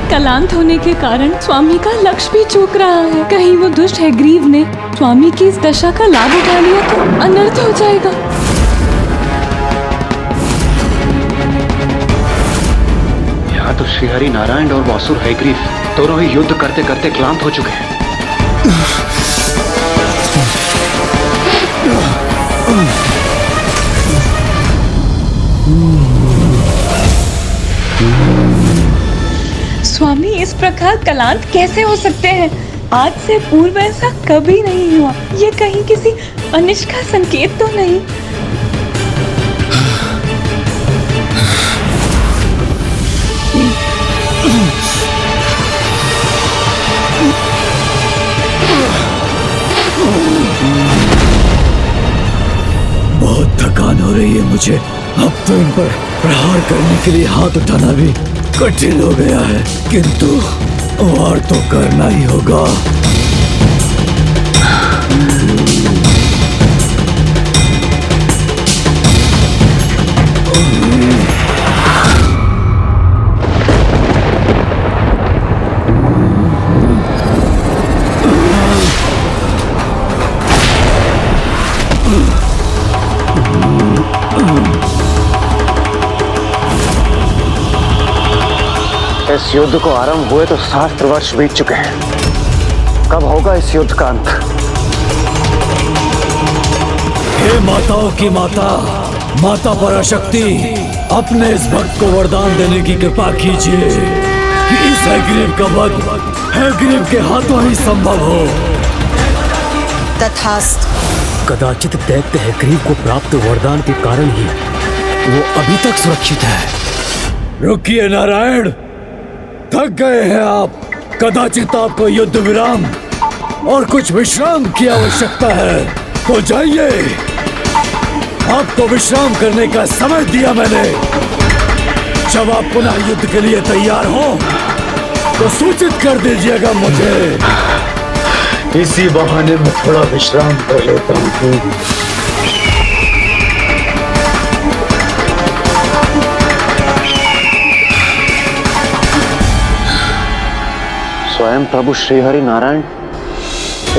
कलांत होने के कारण स्वामी का लक्ष्य भी चूक रहा है। कहीं वो दुष्ट हैग्रीव ने स्वामी की इस दशा का लाभ उठा लिया तो अनर्थ हो जाएगा। यहाँ तो श्रीहरि नारायण और वासुर हैग्रीव दोनों ही युद्ध करते करते क्लांत हो चुके हैं। स्वामी इस प्रकार कलांत कैसे हो सकते हैं? आज से पूर्व ऐसा कभी नहीं हुआ। ये कहीं किसी अनिष्ट का संकेत तो नहीं? बहुत थकान हो रही है मुझे। अब तो इन पर प्रहार करने के लिए हाथ उठाना भी कठिन हो गया है, किंतु वार तो करना ही होगा। इस युद्ध को आरंभ हुए तो 7 वर्ष बीत चुके हैं। कब होगा इस युद्ध का अंत? हे माताओं की माता, माता पराशक्ति, अपने इस भक्त को वरदान देने की कृपा कीजिए कि इस हैग्रीव का वध हैग्रीव के हाथों ही संभव हो। तथास्तु। कदाचित दैत्य हैग्रीव को प्राप्त वरदान के कारण ही वो अभी तक सुरक्षित है। रुकिए नारायण, थक गए हैं आप। कदाचित आपको युद्ध विराम और कुछ विश्राम की आवश्यकता है, तो जाइए। आपको विश्राम करने का समय दिया मैंने। जब आप पुनः युद्ध के लिए तैयार हो तो सूचित कर दीजिएगा मुझे। इसी बहाने में थोड़ा विश्राम कर लेता हूँ। स्वयं प्रभु श्रीहरि नारायण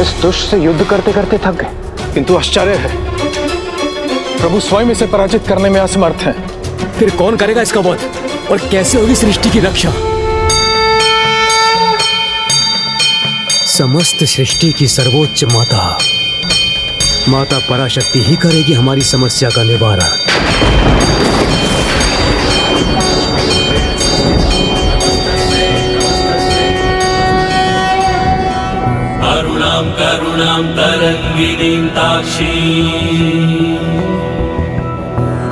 इस दुष्ट से युद्ध करते करते थक गए। किंतु आश्चर्य है, प्रभु स्वयं इसे पराजित करने में असमर्थ हैं। फिर कौन करेगा इसका वध और कैसे होगी सृष्टि की रक्षा? समस्त सृष्टि की सर्वोच्च माता माता पराशक्ति ही करेगी हमारी समस्या का निवारण। करुणां तरंगिनीं ताक्षीं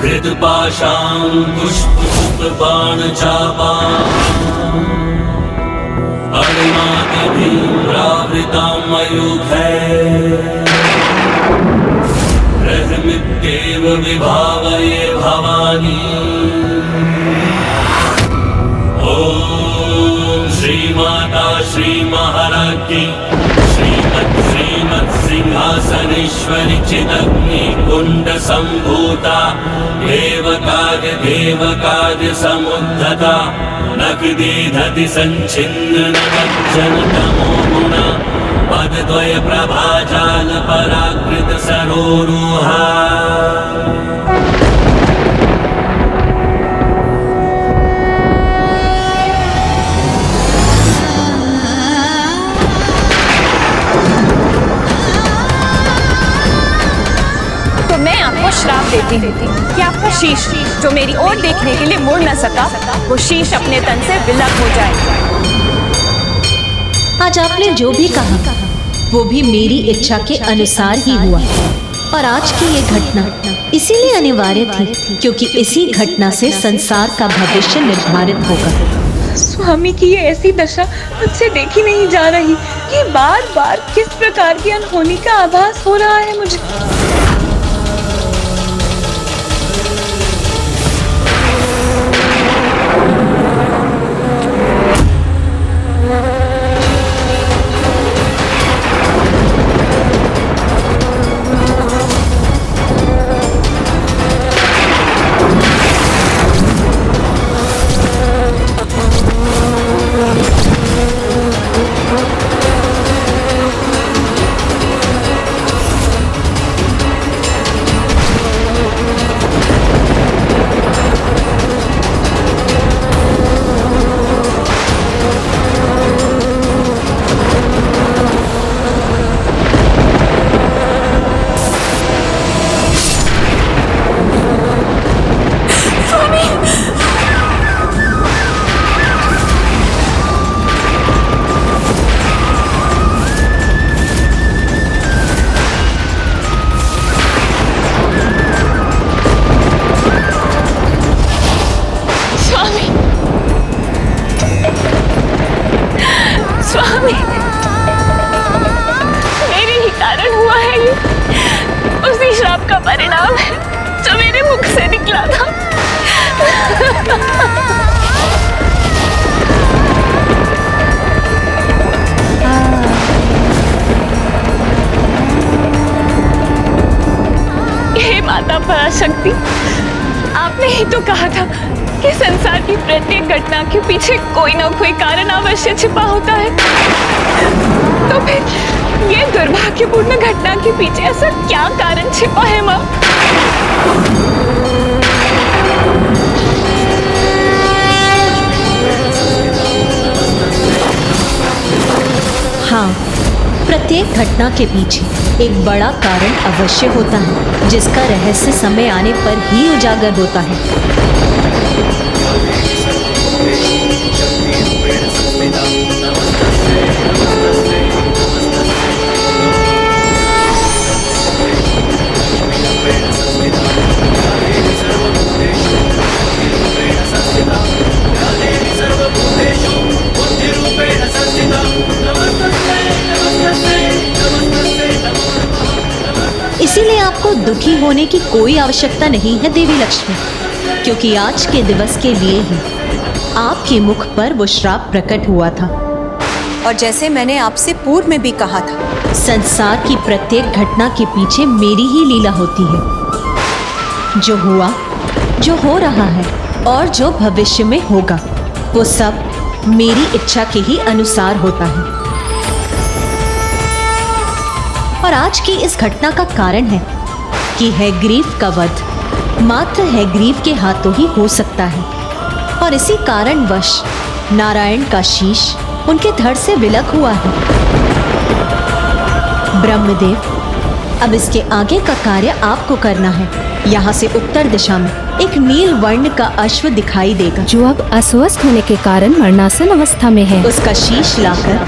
कृतपाशां पुष्पबाणचापाम् अरुणादिभिरावृतां मयूखैः रजमित्येव विभावये भवानी। ॐ श्रीमाता श्रीमहाराज की श्रीमत् सिंहासनेश्वरी चिदग्नि कुंड संभूता देवकाज समुद्धता नखदीधति संचिन्न नवज्जन तमो गुणा पदद्वय प्रभाजाल पराकृत सरोरुहा। श्राप देती हूँ कि आपका शीश जो मेरी ओर देखने के लिए मुड़ न सका, वो शीश अपने तन से विलग हो जाए। आज आपने जो भी कहा वो भी मेरी इच्छा के अनुसार ही हुआ, और आज की ये घटना इसीलिए अनिवार्य थी क्योंकि इसी घटना से संसार का भविष्य निर्धारित होगा। स्वामी की ये ऐसी दशा मुझसे देखी नहीं जा रही। ये बार बार किस प्रकार की अनहोनी का आभास हो रहा है मुझे। हे माता पराशक्ति, आपने ही तो कहा था कि संसार की प्रत्येक घटना के पीछे कोई ना कोई कारण अवश्य छिपा होता है। तो फिर ये दुर्भाग्यपूर्ण घटना के पीछे ऐसा क्या कारण छिपा है माँ? हाँ, प्रत्येक घटना के पीछे एक बड़ा कारण अवश्य होता है, जिसका रहस्य समय आने पर ही उजागर होता है। इसीलिए आपको दुखी होने की कोई आवश्यकता नहीं है देवी लक्ष्मी, क्योंकि आज के दिवस के लिए ही आपके मुख पर वो श्राप प्रकट हुआ था। और जैसे मैंने आपसे पूर्व में भी कहा था, संसार की प्रत्येक घटना के पीछे मेरी ही लीला होती है। जो हुआ, जो हो रहा है और जो भविष्य में होगा, वो सब मेरी इच्छा के ही अनुसार होता है। और आज की इस घटना का कारण है कि हैग्रीव का वध मात्र हैग्रीव के हाथों ही हो सकता है, और इसी कारणवश नारायण का शीश उनके धड़ से विलग हुआ है। ब्रह्मदेव, अब इसके आगे का कार्य आपको करना है। यहाँ से उत्तर दिशा में एक नील वर्ण का अश्व दिखाई देगा, जो अब अस्वस्थ होने के कारण मरणासन अवस्था में है। उसका शीश लाकर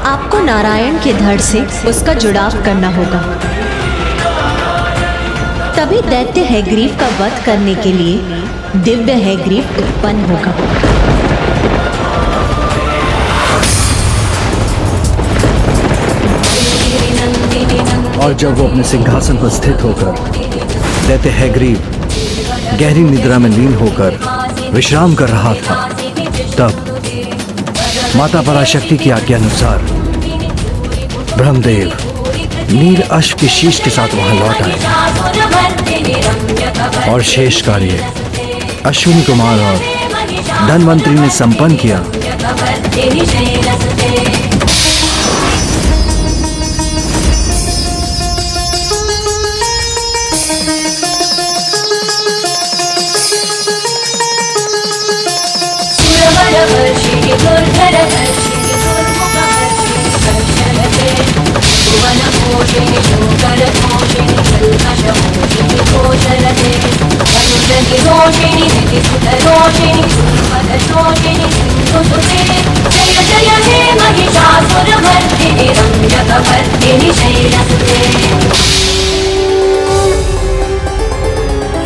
आपको नारायण के धड़ से उसका जुड़ाव करना होगा। तभी दैत्य हैग्रीव का वध करने के लिए दिव्य हैग्रीव उत्पन्न होगा। और जब वो अपने सिंहासन पर स्थित होकर दैत्य हैग्रीव गहरी निद्रा में लीन होकर विश्राम कर रहा था, तब माता पराशक्ति की आज्ञा अनुसार ब्रह्मदेव नील अश्व के शीश के साथ वहां लौट आए और शेष कार्य अश्विनी कुमार और धनवंतरी ने संपन्न किया।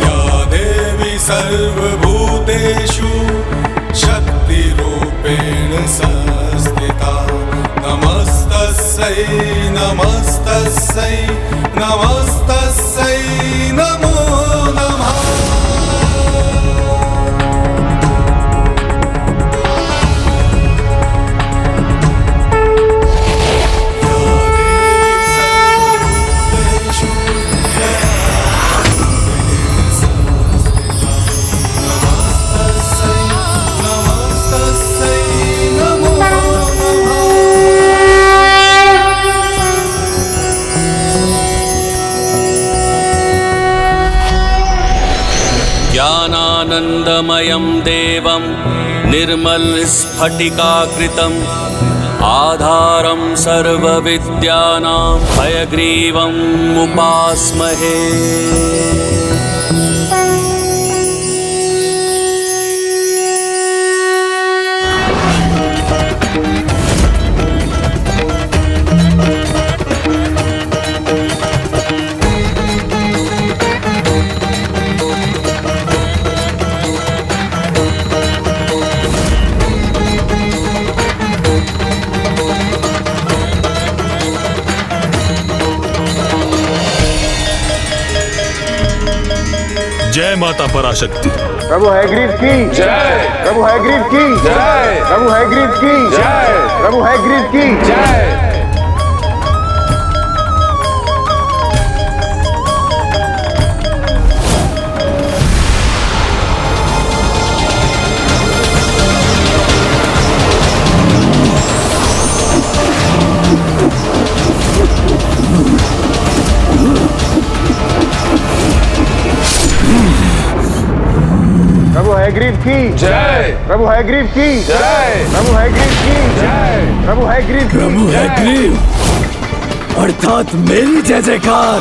या देवी सर्वभूतेषु शक्तिरूपेण संस्थिता, नमस्तस्यै नमस्तस्यै नमस्तस्यै नमो नमः। ज्ञानानन्दमयं देवं निर्मलस्फटिकाकृतिम् आधारं सर्वविद्यानां हयग्रीवम् उपास्महे। जय माता पराशक्ति। प्रभु हैग्रीव की जय, प्रभु हैग्रीव की जय, प्रभु हैग्रीव की जय, प्रभु हैग्रीव की जय। हैग्रीड की जय। प्रभु हैग्रीड की जय। प्रभु हैग्रीड की जय। प्रभु हैग्रीड की प्रभु हैग्रीव अर्थात मेरी जय जयकार।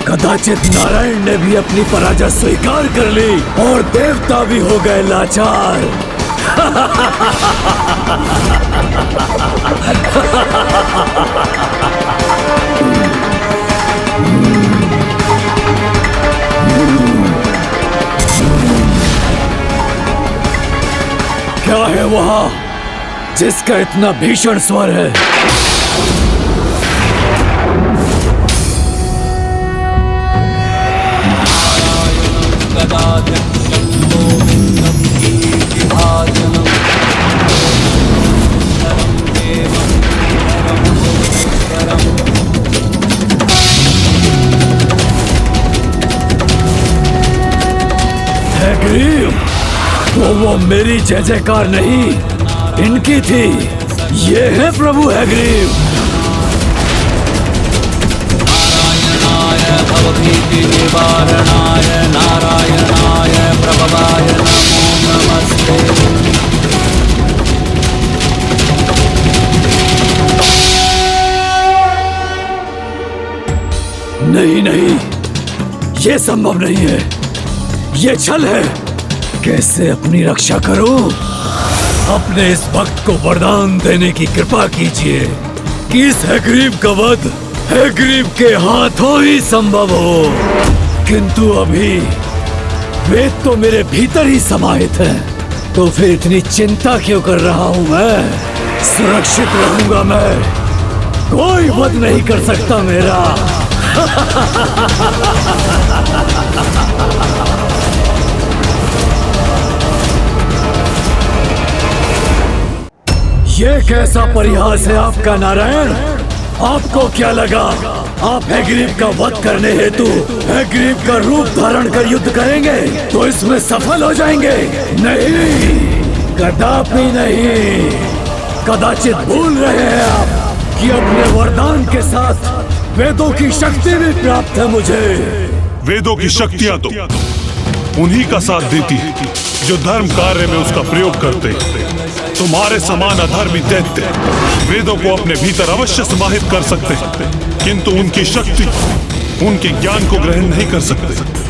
कदाचित नारायण ने भी अपनी पराजय स्वीकार कर ली और देवता भी हो गए लाचार। क्या है वहां जिसका इतना भीषण स्वर है? हैग्रीव, वो मेरी जय जयकार नहीं, इनकी थी। ये है प्रभु हैग्रीव। नारायणाय भवभीति निवारणाय नारायणाय प्रभवाय नमो नमस्ते। नहीं नहीं, ये संभव नहीं है, ये छल है। कैसे अपनी रक्षा करूं? अपने इस भक्त को वरदान देने की कृपा कीजिए कि इस हैग्रीव का वध हैग्रीव के हाथों ही संभव हो। किंतु अभी वेद तो मेरे भीतर ही समाहित है, तो फिर इतनी चिंता क्यों कर रहा हूं मैं? सुरक्षित रहूंगा मैं, कोई वध नहीं कर सकता मेरा। ये कैसा परिहास है आपका नारायण? आपको क्या लगा आप हैग्रीव का वध करने हेतु हैग्रीव का रूप धारण कर युद्ध करेंगे तो इसमें सफल हो जाएंगे? नहीं, कदापि नहीं। कदाचित भूल रहे हैं आप कि अपने वरदान के साथ वेदों की शक्ति भी प्राप्त है मुझे। वेदों की शक्तियां तो उन्हीं का साथ देती है जो धर्म कार्य में उसका प्रयोग करते हैं। तुम्हारे समान अधर्मी दैत्य वेदों को अपने भीतर अवश्य समाहित कर सकते हैं, किंतु उनकी शक्ति उनके ज्ञान को ग्रहण नहीं कर सकते।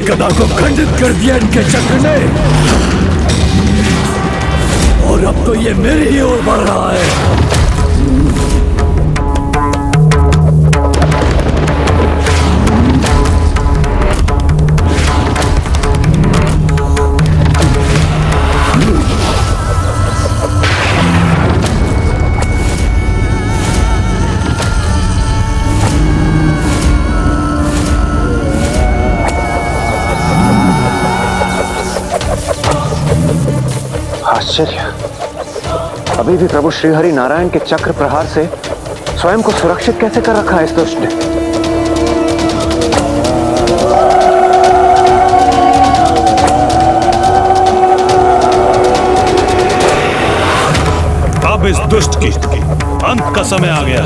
गदा को खंडित कर दिया इनके चक्र ने, और अब तो ये मेरी ही ओर बढ़ रहा है। आश्चर्य, अभी भी प्रभु श्री हरि नारायण के चक्र प्रहार से स्वयं को सुरक्षित कैसे कर रखा है इस दुष्ट ने? अब इस दुष्ट की अंत का समय आ गया।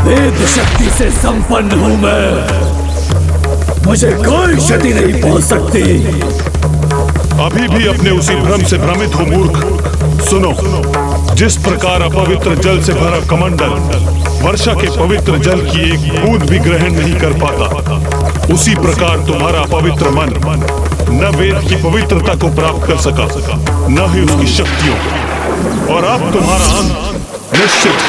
वेद शक्ति से संपन्न हूं मैं, मुझे कोई क्षति नहीं पहुंच सकती। अभी भी अपने उसी भ्रम से भ्रमित हो मूर्ख। सुनो, जिस प्रकार अपवित्र जल से भरा कमंडल वर्षा के पवित्र जल की एक बूंद भी ग्रहण नहीं कर पाता, उसी प्रकार तुम्हारा पवित्र मन न वेद की पवित्रता को प्राप्त कर सका, न ही उसकी शक्तियों को। और अब तुम्हारा अंत निश्चित है।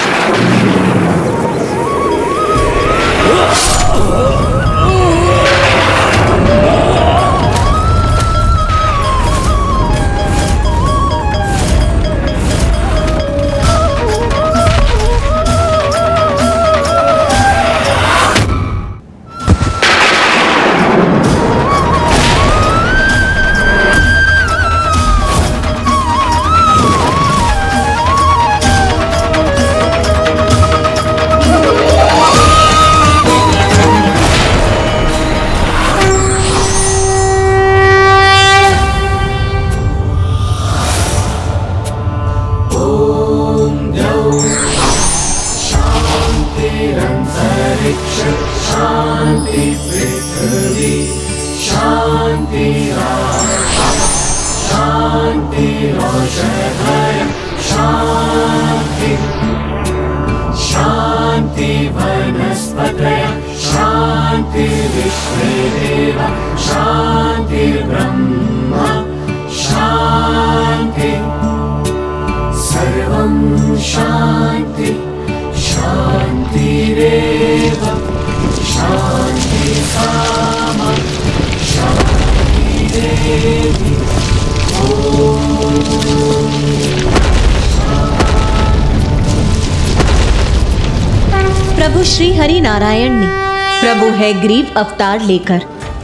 प्रभु श्री हरि नारायण ने प्रभु हैग्रीव अवतार लेकर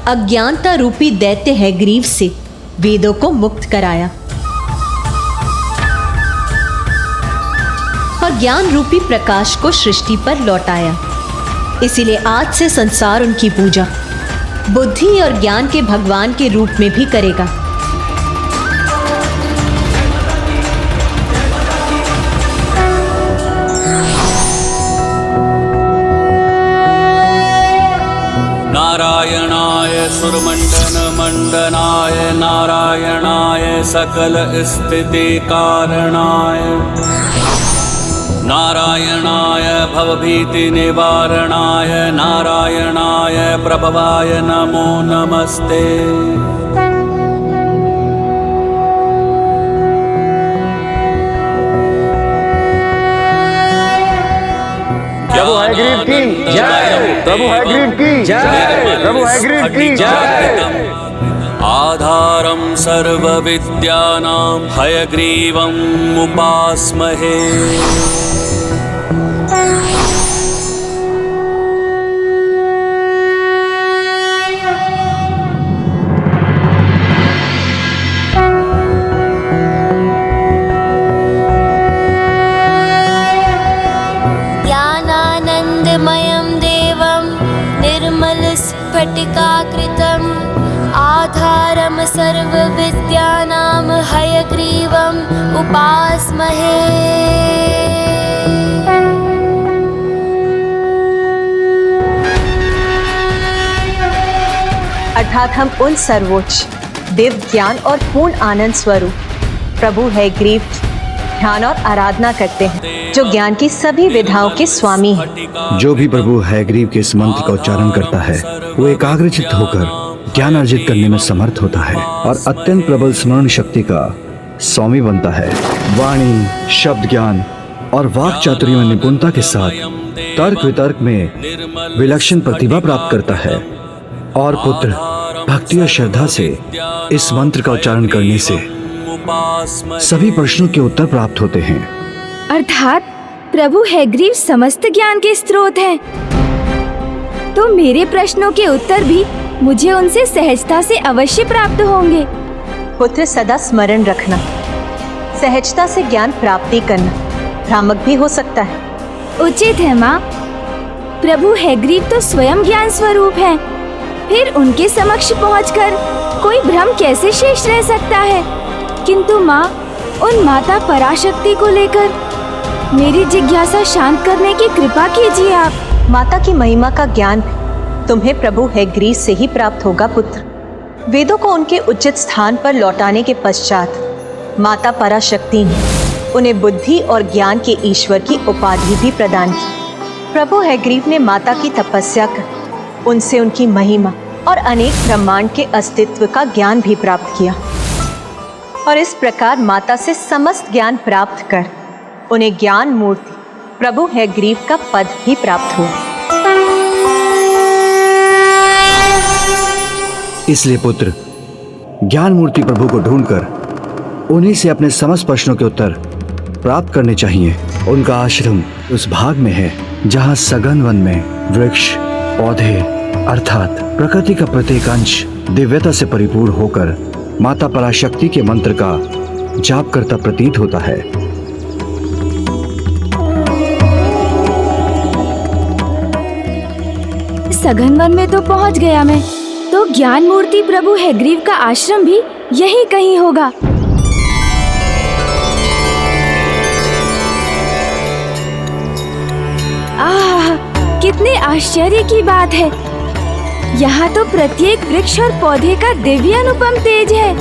अज्ञानता रूपी दैत्य हैग्रीव से वेदों को मुक्त कराया और ज्ञान रूपी प्रकाश को सृष्टि पर लौटाया। इसीलिए आज से संसार उनकी पूजा बुद्धि और ज्ञान के भगवान के रूप में भी करेगा। नारायणाय सुरमंडन मंडनाय नारायणाय सकल स्थिति कारणाय नारायणाय भवभीति निवारणाय नारायणाय प्रभवाय नमो नमस्ते। प्रभु हैग्रीव की जय, प्रभु हैग्रीव की जय, प्रभु हैग्रीव की जय। आधारं सर्वविद्यानां हयग्रीवम् उपास्महे। ज्ञानानन्दमयं देवं निर्मलस्फटिकाकृतिम् आधारं सर्वविद्यानां हयग्रीवम् उपास्महे। अर्थात हम उन सर्वोच्च दिव्य ज्ञान और पूर्ण आनंद स्वरूप प्रभु हैग्रीव की ध्यान और आराधना करते हैं, जो ज्ञान की सभी विधाओं के स्वामी हैं। जो भी प्रभु हैग्रीव के इस मंत्र का उच्चारण करता है वो एकाग्रचित्त होकर ज्ञान अर्जित करने में समर्थ होता है और अत्यंत प्रबल स्मरण शक्ति का स्वामी बनता है। वाणी, शब्द ज्ञान और वाक चातुर्य में निपुणता के साथ तर्क वितर्क में विलक्षण प्रतिभा प्राप्त करता है और पुत्र भक्ति और श्रद्धा से इस मंत्र का उच्चारण करने से सभी प्रश्नों के उत्तर प्राप्त होते हैं। अर्थात प्रभु हैग्रीव समस्त ज्ञान के स्रोत हैं। तो मेरे प्रश्नों के उत्तर भी मुझे उनसे सहजता से अवश्य प्राप्त होंगे। पुत्र सदा स्मरण रखना, सहजता से ज्ञान प्राप्ति करना भ्रामक भी हो सकता है। उचित है माँ। प्रभु हैग्रीव तो स्वयं ज्ञान स्वरूप हैं। फिर उनके समक्ष पहुंचकर कोई भ्रम कैसे शेष रह सकता है। किंतु माँ, उन माता पराशक्ति को लेकर मेरी जिज्ञासा शांत करने की कृपा कीजिए आप। माता की महिमा का ज्ञान तुम्हें प्रभु हैग्रीव से ही प्राप्त होगा पुत्र। वेदों को उनके उचित स्थान पर लौटाने के पश्चात माता पराशक्ति ने उन्हें बुद्धि और ज्ञान के ईश्वर की उपाधि भी प्रदान की। प्रभु हैग्रीव ने माता की तपस्या कर उनसे उनकी महिमा और अनेक ब्रह्मांड के अस्तित्व का ज्ञान भी प्राप्त किया और इस प्रकार माता से समस्त ज्ञान प्राप्त कर उन्हें ज्ञान मूर्ति प्रभु हैग्रीव का पद भी प्राप्त हुआ। इसलिए पुत्र, ज्ञान मूर्ति प्रभु को ढूंढकर उन्हीं से अपने समस्त प्रश्नों के उत्तर प्राप्त करने चाहिए। उनका आश्रम उस भाग में है जहाँ सघन वन में वृक्ष, पौधे अर्थात प्रकृति का प्रत्येक अंश दिव्यता से परिपूर्ण होकर माता पराशक्ति के मंत्र का जाप करता प्रतीत होता है। सघन वन में तो पहुंच गया मैं, तो ज्ञान मूर्ति प्रभु हैग्रीव का आश्रम भी यही कहीं होगा। आह, कितने आश्चर्य की बात है। यहाँ तो प्रत्येक वृक्ष और पौधे का दिव्य अनुपम तेज है।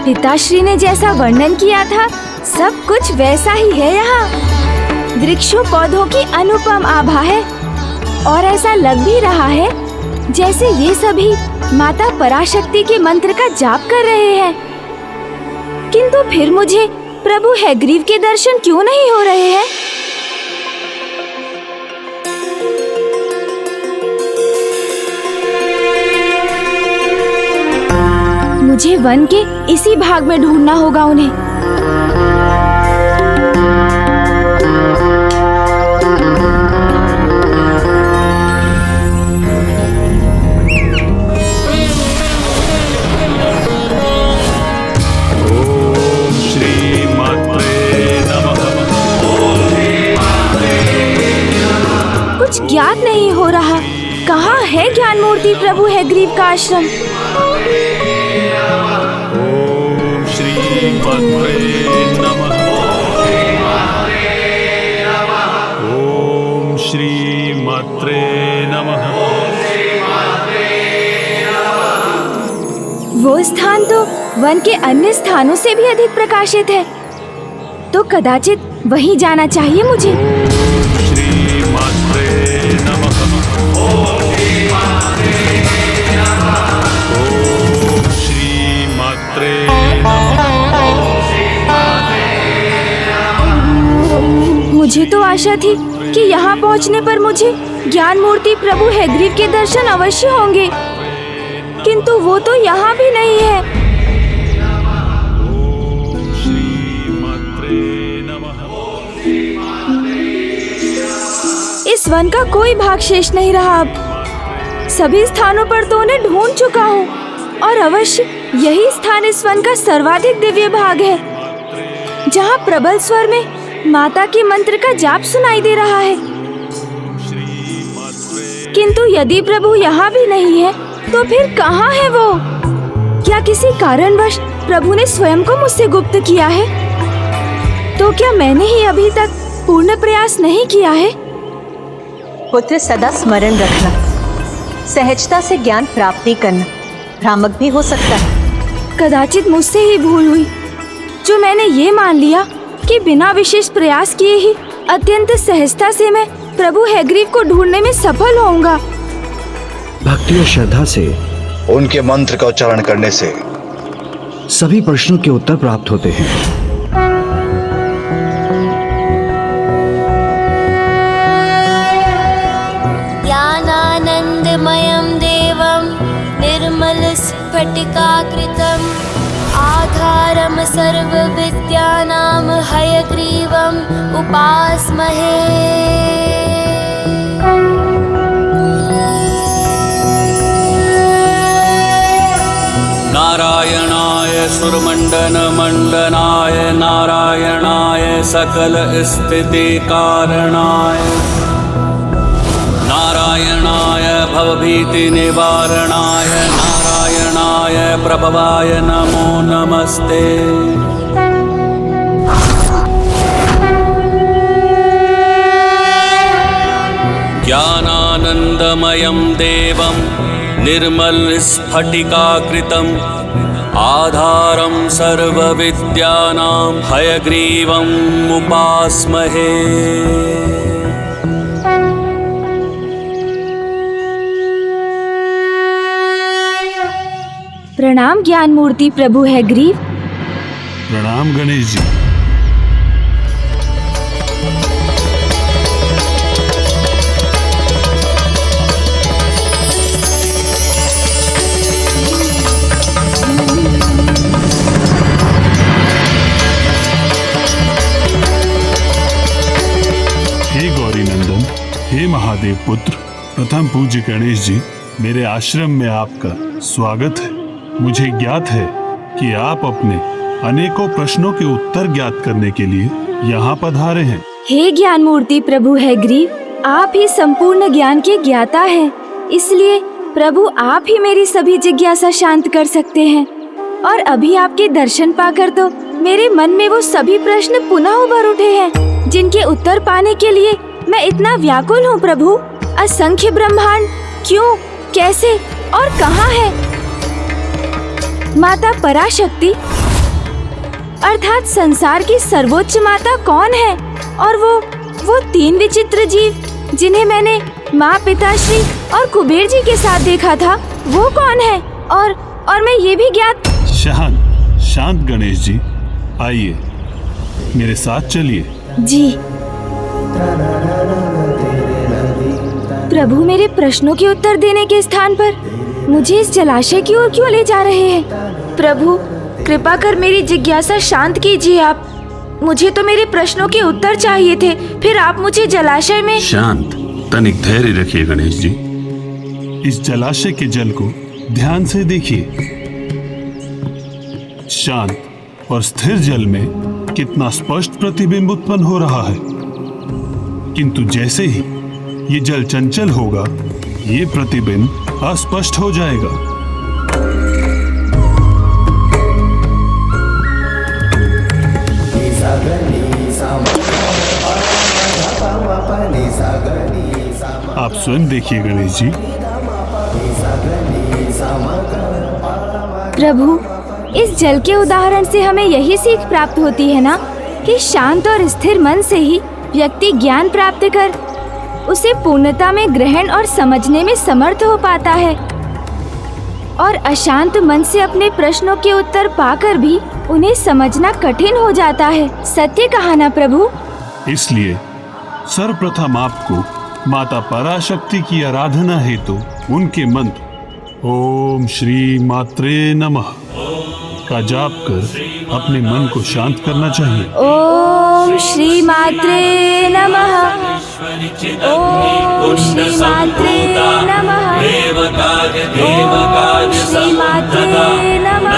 पिताश्री ने जैसा वर्णन किया था सब कुछ वैसा ही है यहाँ। वृक्षों पौधों की अनुपम आभा है और ऐसा लग भी रहा है जैसे ये सभी माता पराशक्ति के मंत्र का जाप कर रहे हैं। किंतु फिर मुझे प्रभु हैग्रीव के दर्शन क्यों नहीं हो रहे हैं? मुझे वन के इसी भाग में ढूंढना होगा उन्हें। कुछ ज्ञात नहीं हो रहा। कहाँ है ज्ञान मूर्ति प्रभु हैग्रीव का आश्रम? ओम श्री मात्रे नमः। ओम श्री मात्रे नमः। वो स्थान तो वन के अन्य स्थानों से भी अधिक प्रकाशित है, तो कदाचित वहीं जाना चाहिए मुझे। श्री मात्रे नमः। ओम श्री मात्रे मुझे तो आशा थी कि यहाँ पहुँचने पर मुझे ज्ञान मूर्ति प्रभु हैग्रीव के दर्शन अवश्य होंगे, किंतु वो तो यहाँ भी नहीं है। इस वन का कोई भाग शेष नहीं रहा। अब सभी स्थानों पर तो उन्हें ढूंढ चुका हूँ और अवश्य यही स्थान इस वन का सर्वाधिक दिव्य भाग है, जहाँ प्रबल स्वर में माता के मंत्र का जाप सुनाई दे रहा है। किंतु यदि प्रभु यहाँ भी नहीं है तो फिर कहाँ है वो? क्या किसी कारणवश प्रभु ने स्वयं को मुझसे गुप्त किया है? तो क्या मैंने ही अभी तक पूर्ण प्रयास नहीं किया है? पुत्र, सदा स्मरण रखना, सहजता से ज्ञान प्राप्ति करना भ्रामक भी हो सकता है। कदाचित मुझसे ही भूल हुई जो मैंने ये मान लिया कि बिना विशेष प्रयास किए ही अत्यंत सहजता से मैं प्रभु हैग्रीव को ढूंढने में सफल होऊंगा। भक्ति और श्रद्धा से उनके मंत्र का उच्चारण करने से सभी प्रश्नों के उत्तर प्राप्त होते हैं। ज्ञानानंदमयं देवं निर्मलस्फटिकाकृतिम् आधारं सर्वविद्यानां हयग्रीवम् उपास्महे। नारायणाय सुरमण्डनमण्डनाय नारायणाय सकलस्थितिकारणाय नारायणाय भवभीतिनिवारणाय नारायणाय प्रभवाय नमो नमस्ते। ज्ञानानन्दमयं देवं निर्मलस्फटिकाकृतिम् आधारं सर्वविद्यानां हयग्रीवम् उपास्महे। प्रणाम ज्ञान मूर्ति प्रभु हैग्रीव। प्रणाम गणेश जी। हे गौरी नंदन, हे महादेव पुत्र, प्रथम पूज्य गणेश जी, मेरे आश्रम में आपका स्वागत है। मुझे ज्ञात है कि आप अपने अनेकों प्रश्नों के उत्तर ज्ञात करने के लिए यहाँ पधारे हैं। हे ज्ञान मूर्ति प्रभु हैग्रीव, आप ही संपूर्ण ज्ञान के ज्ञाता हैं, इसलिए प्रभु आप ही मेरी सभी जिज्ञासा शांत कर सकते हैं। और अभी आपके दर्शन पाकर तो मेरे मन में वो सभी प्रश्न पुनः उभर उठे हैं जिनके उत्तर पाने के लिए मैं इतना व्याकुल हूँ प्रभु। असंख्य ब्रह्मांड क्यों, कैसे और कहाँ है? माता पराशक्ति अर्थात संसार की सर्वोच्च माता कौन है? और वो तीन विचित्र जीव जिन्हें मैंने माँ, पिताश्री और कुबेर जी के साथ देखा था, वो कौन है? और मैं ये भी ज्ञात। शांत गणेश जी, आइए मेरे साथ चलिए। जी प्रभु, मेरे प्रश्नों के उत्तर देने के स्थान पर मुझे इस जलाशय की ओर क्यों ले जा रहे हैं? प्रभु कृपा कर मेरी जिज्ञासा शांत कीजिए आप। मुझे तो मेरे प्रश्नों के उत्तर चाहिए थे, फिर आप मुझे जलाशय में। शांत, तनिक धैर्य रखिए गणेश जी। इस जलाशय के जल को ध्यान से देखिए। शांत और स्थिर जल में कितना स्पष्ट प्रतिबिंब उत्पन्न हो रहा है, किंतु जैसे ही ये जल चंचल होगा, ये प्रतिबिंब अस्पष्ट हो जाएगा। आप स्वयं देखिए गणेश जी। प्रभु, इस जल के उदाहरण से हमें यही सीख प्राप्त होती है ना कि शांत और स्थिर मन से ही व्यक्ति ज्ञान प्राप्त कर उसे पूर्णता में ग्रहण और समझने में समर्थ हो पाता है, और अशांत मन से अपने प्रश्नों के उत्तर पाकर भी उन्हें समझना कठिन हो जाता है। सत्य कहा ना प्रभु? इसलिए सर्वप्रथम आपको माता पराशक्ति की आराधना हेतु उनके मंत्र ओम श्री मात्रे नमः का जाप कर अपने मन को शांत करना चाहिए। ओम श्री मात्रे नमः, ओम श्री मात्रे नमः, ओम श्री मात्रे नमः।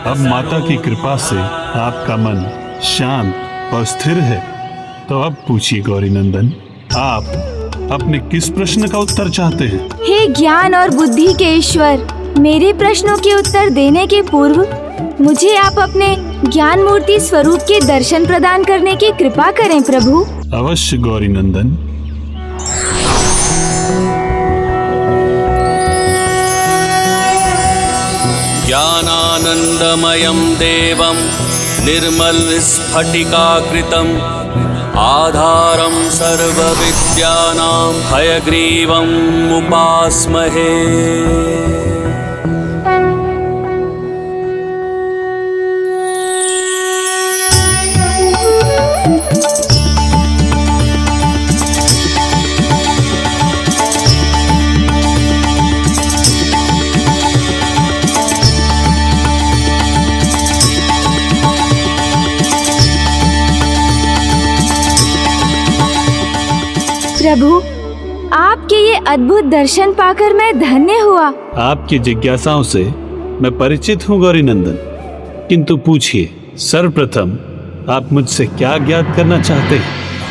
अब माता की कृपा से आपका मन शांत और स्थिर है, तो अब पूछिए गौरी नंदन, आप अपने किस प्रश्न का उत्तर चाहते हैं? हे ज्ञान और बुद्धि के ईश्वर, मेरे प्रश्नों के उत्तर देने के पूर्व मुझे आप अपने ज्ञान मूर्ति स्वरूप के दर्शन प्रदान करने की कृपा करें प्रभु। अवश्य गौरी नंदन। ज्ञानानंदमयं देवं निर्मलस्फटिकाकृतम् आधारं सर्वविद्यानां हयग्रीवम् उपास्महे। प्रभु, आपके ये अद्भुत दर्शन पाकर मैं धन्य हुआ। आपकी जिज्ञासाओं से मैं परिचित हूँ गौरी नंदन, किंतु पूछिए, सर्वप्रथम आप मुझसे क्या ज्ञात करना चाहते हैं?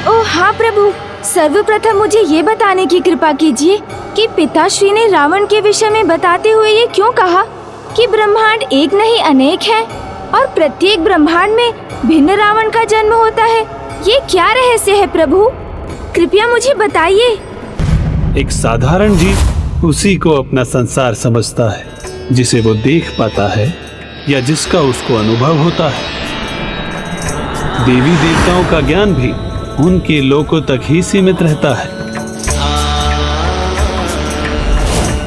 ओह हाँ प्रभु, सर्वप्रथम मुझे ये बताने की कृपा कीजिए कि पिताश्री ने रावण के विषय में बताते हुए ये क्यों कहा कि ब्रह्मांड एक नहीं अनेक है और प्रत्येक ब्रह्मांड में भिन्न रावण का जन्म होता है। ये क्या रहस्य है प्रभु? कृपया मुझे बताइए। एक साधारण जीव उसी को अपना संसार समझता है जिसे वो देख पाता है या जिसका उसको अनुभव होता है। देवी देवताओं का ज्ञान भी उनके लोकों तक ही सीमित रहता है।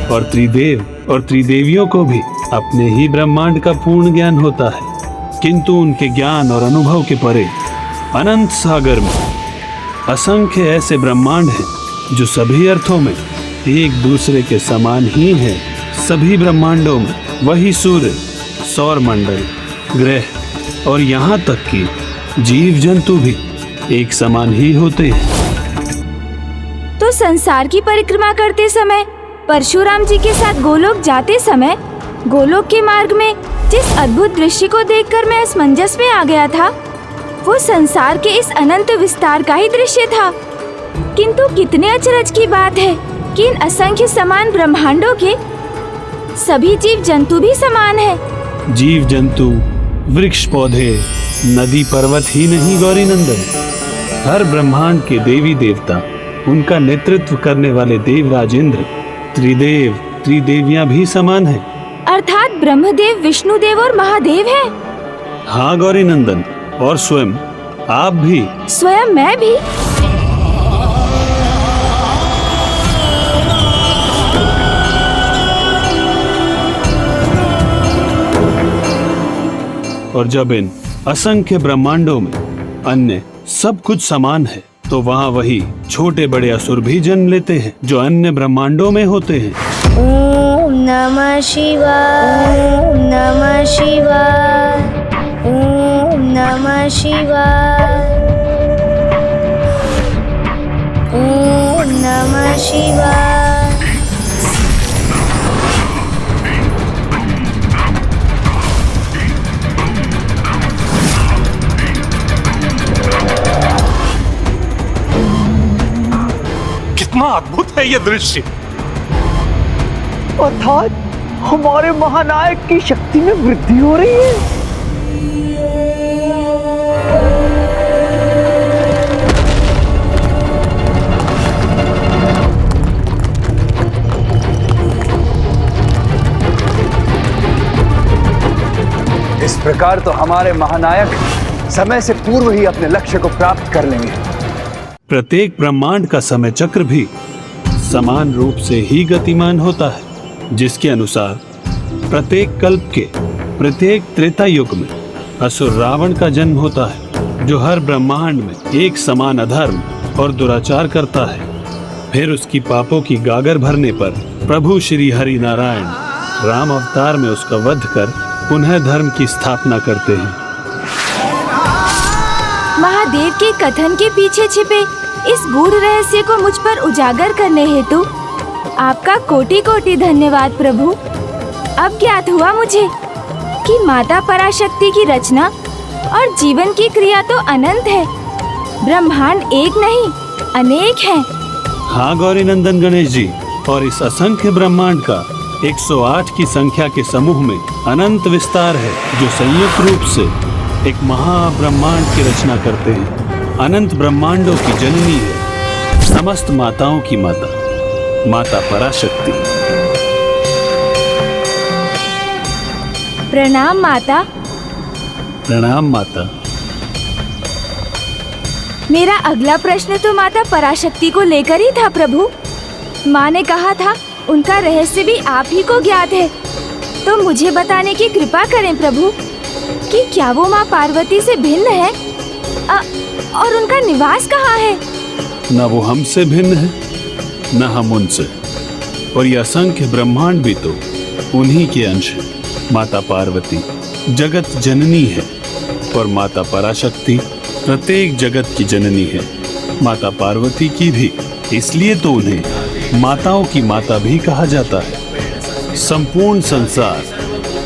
और त्रिदेव और त्रिदेवियों को भी अपने ही ब्रह्मांड का पूर्ण ज्ञान होता है, किंतु उनके ज्ञान और अनुभव के परे अनंत सागर में असंख्य ऐसे ब्रह्मांड हैं जो सभी अर्थों में एक दूसरे के समान ही हैं। सभी ब्रह्मांडों में वही सूर्य, सौर मंडल, ग्रह और यहाँ तक कि जीव जंतु भी एक समान ही होते हैं। तो संसार की परिक्रमा करते समय, परशुराम जी के साथ गोलोक जाते समय, गोलोक के मार्ग में जिस अद्भुत दृश्य को देखकर मैं असमंजस में आ गया था, वो संसार के इस अनंत विस्तार का ही दृश्य था। किंतु कितने अचरज की बात है कि इन असंख्य समान ब्रह्मांडों के सभी जीव जंतु भी समान हैं। जीव जंतु, वृक्ष, पौधे, नदी, पर्वत ही नहीं गौरी नंदन, हर ब्रह्मांड के देवी देवता, उनका नेतृत्व करने वाले देवराज इंद्र, त्रिदेव त्रिदेवियां भी समान हैं। अर्थात ब्रह्मदेव, विष्णुदेव और महादेव हैं। हाँ गौरी नंदन, और स्वयं आप भी। स्वयं मैं भी। और जब इन असंख्य ब्रह्मांडों में अन्य सब कुछ समान है, तो वहाँ वही छोटे बड़े असुर भी जन्म लेते हैं जो अन्य ब्रह्मांडों में होते हैं। ओम नमः शिवाय, ओम नमः शिवाय, ओम नमः शिवाय, ओम नमः शिवाय। कितना अद्भुत है ये दृश्य। अर्थात हमारे महानायक की शक्ति में वृद्धि हो रही है। इस प्रकार तो हमारे महानायक समय से पूर्व ही अपने लक्ष्य को प्राप्त कर लेंगे। प्रत्येक ब्रह्मांड का समय चक्र भी समान रूप से ही गतिमान होता है, जिसके अनुसार प्रत्येक कल्प के प्रत्येक त्रेता युग में असुर रावण का जन्म होता है, जो हर ब्रह्मांड में एक समान अधर्म और दुराचार करता है। फिर उसकी पापों की गागर भरने पर प्रभु श्री हरि नारायण राम अवतार में उसका वध कर पुनः धर्म की स्थापना करते हैं। महादेव के कथन के पीछे छिपे इस गूढ़ रहस्य को मुझ पर उजागर करने हेतु आपका कोटि कोटि धन्यवाद प्रभु। अब ज्ञात हुआ मुझे कि माता पराशक्ति की रचना और जीवन की क्रिया तो अनंत है। ब्रह्मांड एक नहीं अनेक हैं। हाँ गौरी नंदन गणेश जी, और इस असंख्य ब्रह्मांड का 108 की संख्या के समूह में अनंत विस्तार है, जो संयुक्त रूप से एक महाब्रह्मांड की रचना करते हैं। अनंत ब्रह्मांडों की जननी है समस्त माताओं की माता, माता पराशक्ति। प्रणाम माता। प्रणाम माता। मेरा अगला प्रश्न तो माता पराशक्ति को लेकर ही था प्रभु। माँ ने कहा था उनका रहस्य भी आप ही को ज्ञात है, तो मुझे बताने की कृपा करें प्रभु कि क्या वो माँ पार्वती से भिन्न है और उनका निवास कहाँ है? न वो हमसे भिन्न है, न हम उनसे, और ये असंख्य ब्रह्मांड भी तो उन्हीं के अंश है। माता पार्वती जगत जननी है और माता पराशक्ति प्रत्येक जगत की जननी है। माता पार्वती की भी इसलिए तो उन्हें माताओं की माता भी कहा जाता है। संपूर्ण संसार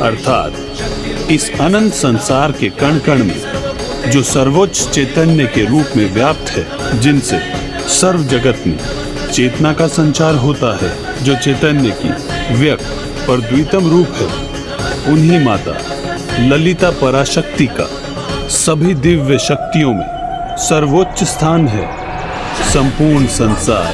अर्थात इस अनंत संसार के कण कण में जो सर्वोच्च चैतन्य के रूप में व्याप्त है, जिनसे सर्व जगत में चेतना का संचार होता है, जो चैतन्य की व्यक्त और द्वितम रूप है, उन्हीं माता ललिता पराशक्ति का सभी दिव्य शक्तियों में सर्वोच्च स्थान है। संपूर्ण संसार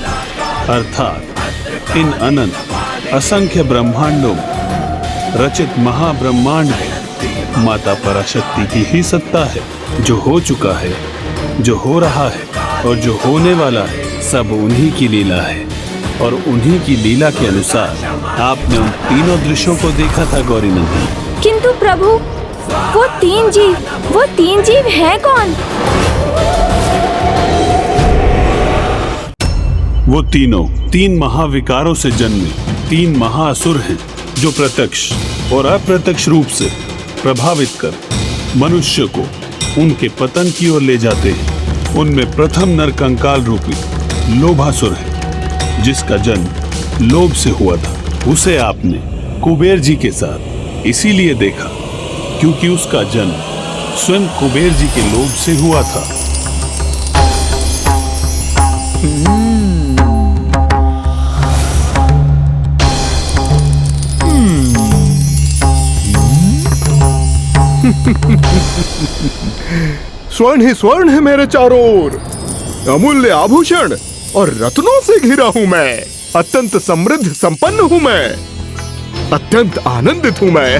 अर्थात इन अनंत असंख्य ब्रह्मांडों में रचित महाब्रह्मांड में माता पराशक्ति की ही सत्ता है, जो हो चुका है, जो हो रहा है और जो होने वाला है सब उन्हीं की लीला है। और उन्हीं की लीला के अनुसार आपने उन तीनों दृश्यों को देखा था गौरी नंदन। किंतु प्रभु, वो तीन जीव हैं कौन? वो तीन महाविकारों से जन्मे 3 महाअसुर हैं जो प्रत्यक्ष और अप्रत्यक्ष रूप से प्रभावित कर मनुष्य को उनके पतन की ओर ले जाते हैं। उनमें प्रथम नर कंकाल रूपी लोभासुर है, जिसका जन्म लोभ से हुआ था। उसे आपने कुबेर जी के साथ इसीलिए देखा क्योंकि उसका जन्म स्वयं कुबेर जी के लोभ से हुआ था। स्वर्ण ही स्वर्ण है मेरे चारों ओर, अमूल्य आभूषण और रत्नों से घिरा हूं मैं। अत्यंत समृद्ध संपन्न हूं मैं, अत्यंत आनंदित हूं मैं।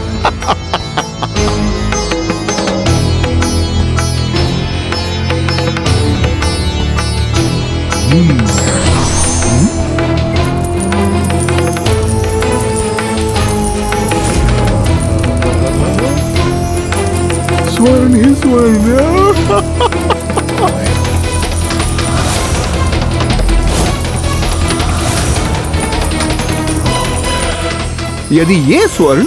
स्वर्ण ही स्वर्ण। यदि ये स्वर्ण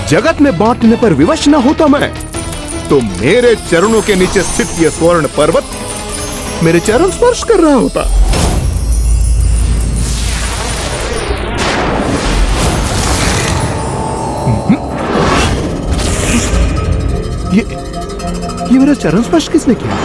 जगत में बांटने पर विवश न होता मैं, तो मेरे चरणों के नीचे स्थित यह स्वर्ण पर्वत मेरे चरण स्पर्श कर रहा होता। ये मेरा चरण स्पर्श किसने किया?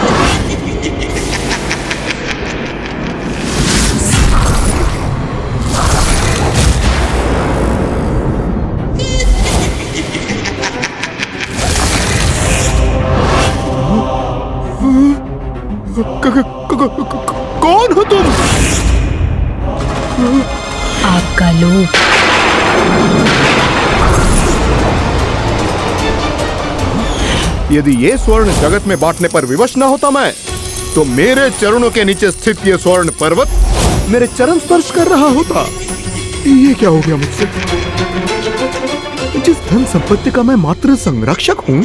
कौन हो तुम? आपका लोभ। यदि ये स्वर्ण जगत में बांटने पर विवश न होता मैं, तो मेरे चरणों के नीचे स्थित ये स्वर्ण पर्वत मेरे चरण स्पर्श कर रहा होता। ये क्या हो गया मुझसे? जिस धन संपत्ति का मैं मात्र संरक्षक हूं,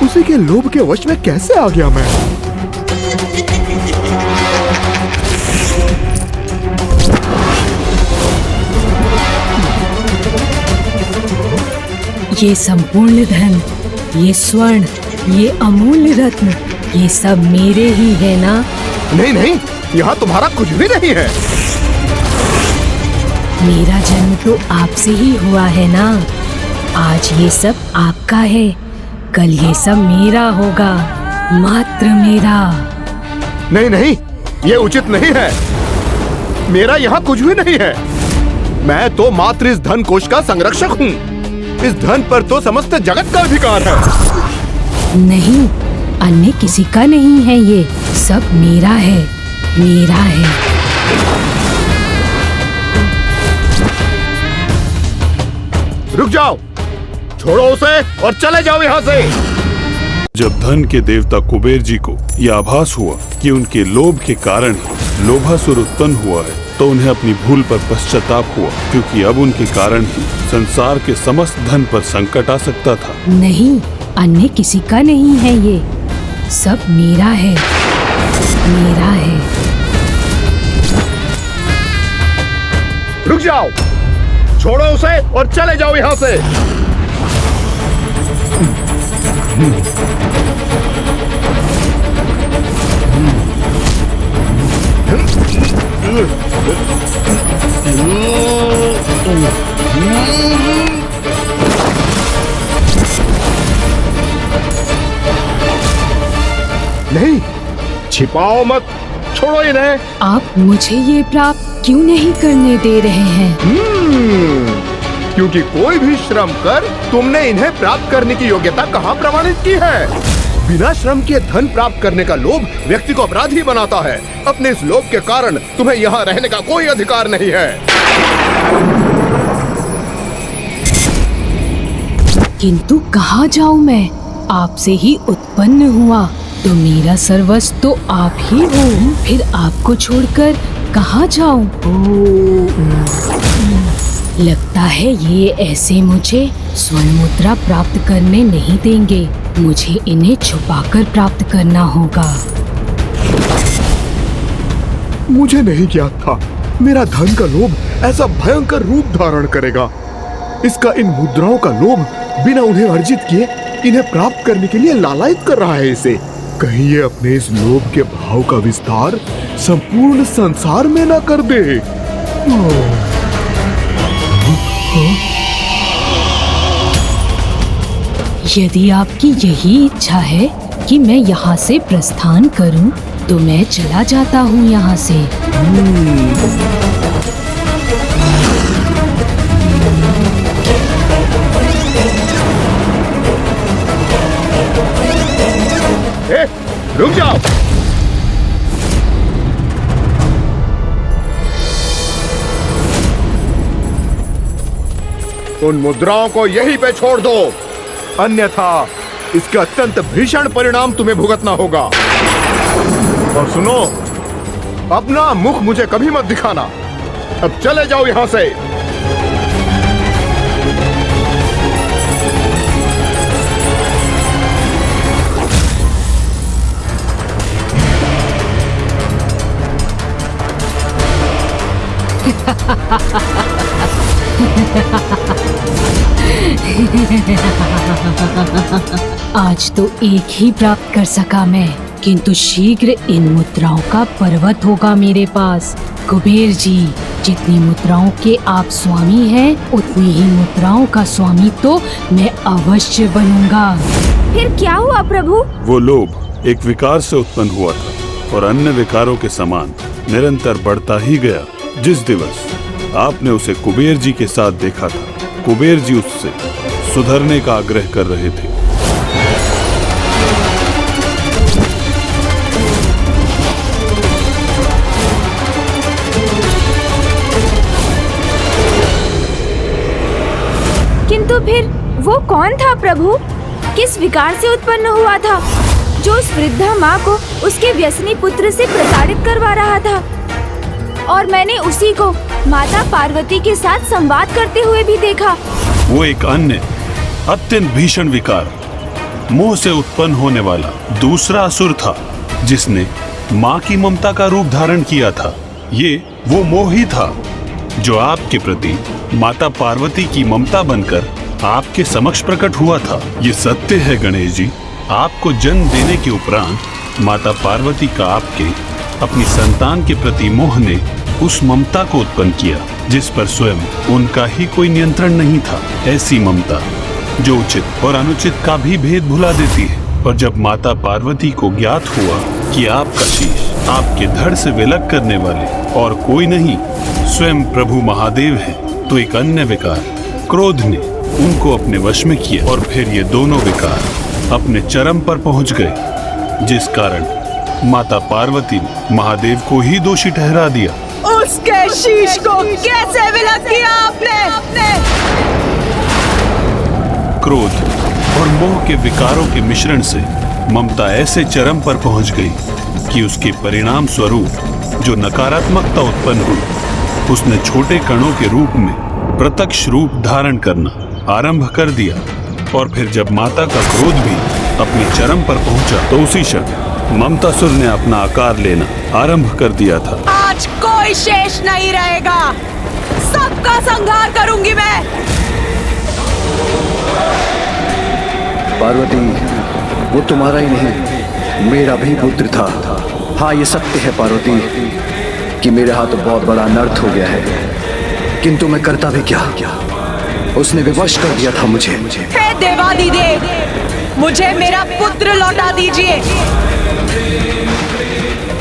उसी के लोभ के वश में कैसे आ गया मैं? ये संपूर्ण धन, ये स्वर्ण, ये अमूल्य रत्न, ये सब मेरे ही है ना? नहीं नहीं, यहाँ तुम्हारा कुछ भी नहीं है। मेरा जन्म तो आपसे ही हुआ है ना। आज ये सब आपका है, कल ये सब मेरा होगा, मात्र मेरा। नहीं नहीं, ये उचित नहीं है। मेरा यहाँ कुछ भी नहीं है। मैं तो मात्र इस धन कोश का संरक्षक हूँ। इस धन पर तो समस्त जगत का अधिकार है। नहीं, अन्य किसी का नहीं है, ये सब मेरा है, मेरा है। रुक जाओ, छोड़ो उसे और चले जाओ यहाँ से। जब धन के देवता कुबेर जी को यह आभास हुआ कि उनके लोभ के कारण ही लोभासुर उत्पन्न हुआ है, तो उन्हें अपनी भूल पर पश्चाताप हुआ, क्योंकि अब उनके कारण ही संसार के समस्त धन पर संकट आ सकता था। नहीं, अन्य किसी का नहीं है, ये सब मेरा है, मेरा है। रुक जाओ, छोड़ो उसे और चले जाओ यहाँ से। नहीं, छिपाओ मत, छोड़ो इन्हें। आप मुझे ये प्राप्त क्यों नहीं करने दे रहे हैं? क्योंकि कोई भी श्रम कर तुमने इन्हें प्राप्त करने की योग्यता कहाँ प्रमाणित की है? बिना श्रम के धन प्राप्त करने का लोभ व्यक्ति को अपराधी बनाता है। अपने इस लोभ के कारण तुम्हें यहाँ रहने का कोई अधिकार नहीं है। किंतु कहाँ जाऊँ मैं? आपसे ही उत्पन्न हुआ, तो मेरा सर्वस्व तो आप ही हो, फिर आपको छोड़कर कहाँ जाऊं? लगता है ये ऐसे मुझे स्वर्ण मुद्रा प्राप्त करने नहीं देंगे। मुझे इन्हें छुपाकर प्राप्त करना होगा। मुझे नहीं ज्ञात था मेरा धन का लोभ ऐसा भयंकर रूप धारण करेगा। इसका इन मुद्राओं का लोभ बिना उन्हें अर्जित किए इन्हें प्राप्त करने के लिए लालायित कर रहा है इसे। कहीं ये अपने इस लोभ के भाव का विस्तार संपूर्ण संसार में न कर दे। यदि आपकी यही इच्छा है कि मैं यहाँ से प्रस्थान करूं, तो मैं चला जाता हूँ यहाँ से। रुक जाओ। उन मुद्राओं को यहीं पे छोड़ दो, अन्यथा इसके अत्यंत भीषण परिणाम तुम्हें भुगतना होगा। और सुनो, अपना मुख मुझे कभी मत दिखाना। अब चले जाओ यहां से। आज तो एक ही प्राप्त कर सका मैं, किंतु शीघ्र इन मुद्राओं का पर्वत होगा मेरे पास। कुबेर जी, जितनी मुद्राओं के आप स्वामी हैं, उतनी ही मुद्राओं का स्वामी तो मैं अवश्य बनूंगा। फिर क्या हुआ प्रभु? वो लोभ एक विकार से उत्पन्न हुआ था और अन्य विकारों के समान निरंतर बढ़ता ही गया। जिस दिवस आपने उसे कुबेर जी के साथ देखा था, कुबेर जी उससे सुधरने का आग्रह कर रहे थे। किंतु फिर वो कौन था प्रभु? किस विकार से उत्पन्न हुआ था जो उस वृद्धा माँ को उसके व्यसनी पुत्र से प्रताड़ित करवा रहा था? और मैंने उसी को माता पार्वती के साथ संवाद करते हुए भी देखा। वो एक अन्य अत्यंत भीषण विकार, मोह से उत्पन्न होने वाला दूसरा असुर था, जिसने माँ की ममता का रूप धारण किया था। ये वो मोह ही था जो आपके प्रति माता पार्वती की ममता बनकर आपके समक्ष प्रकट हुआ था। ये सत्य है गणेश जी, आपको जन्म देने के उपरांत माता पार्वती का आपके अपनी संतान के प्रति मोह ने उस ममता को उत्पन्न किया जिस पर स्वयं उनका ही कोई नियंत्रण नहीं था। ऐसी ममता जो उचित और अनुचित का भी भेद भुला देती है। और जब माता पार्वती को ज्ञात हुआ कि आपका शीश आपके धड़ से विलग करने वाले और कोई नहीं स्वयं प्रभु महादेव हैं, तो एक अन्य विकार क्रोध ने उनको अपने वश में किया और फिर ये दोनों विकार अपने चरम पर पहुंच गए, जिस कारण माता पार्वती ने महादेव को ही दोषी ठहरा दिया। उसके शीश को कैसे विलग किया आपने? क्रोध और मोह के विकारों के मिश्रण से ममता ऐसे चरम पर पहुंच गई कि उसके परिणाम स्वरूप जो नकारात्मकता उत्पन्न हुई, उसने छोटे कणों के रूप में प्रत्यक्ष रूप धारण करना आरंभ कर दिया। और फिर जब माता का क्रोध भी अपने चरम पर पहुंचा, तो उसी क्षण ममतासुर ने अपना आकार लेना आरंभ कर दिया था। आज कोई शेष नहीं रहेगा, सबका संहार करूंगी मैं। पार्वती, वो तुम्हारा ही नहीं मेरा भी पुत्र था। हाँ, ये सत्य है पार्वती कि मेरे हाथ बहुत बड़ा अनर्थ हो गया है, किंतु मैं करता भी क्या? उसने विवश कर दिया था मुझे। हे देवादिदेव, मुझे मेरा पुत्र लौटा दीजिए,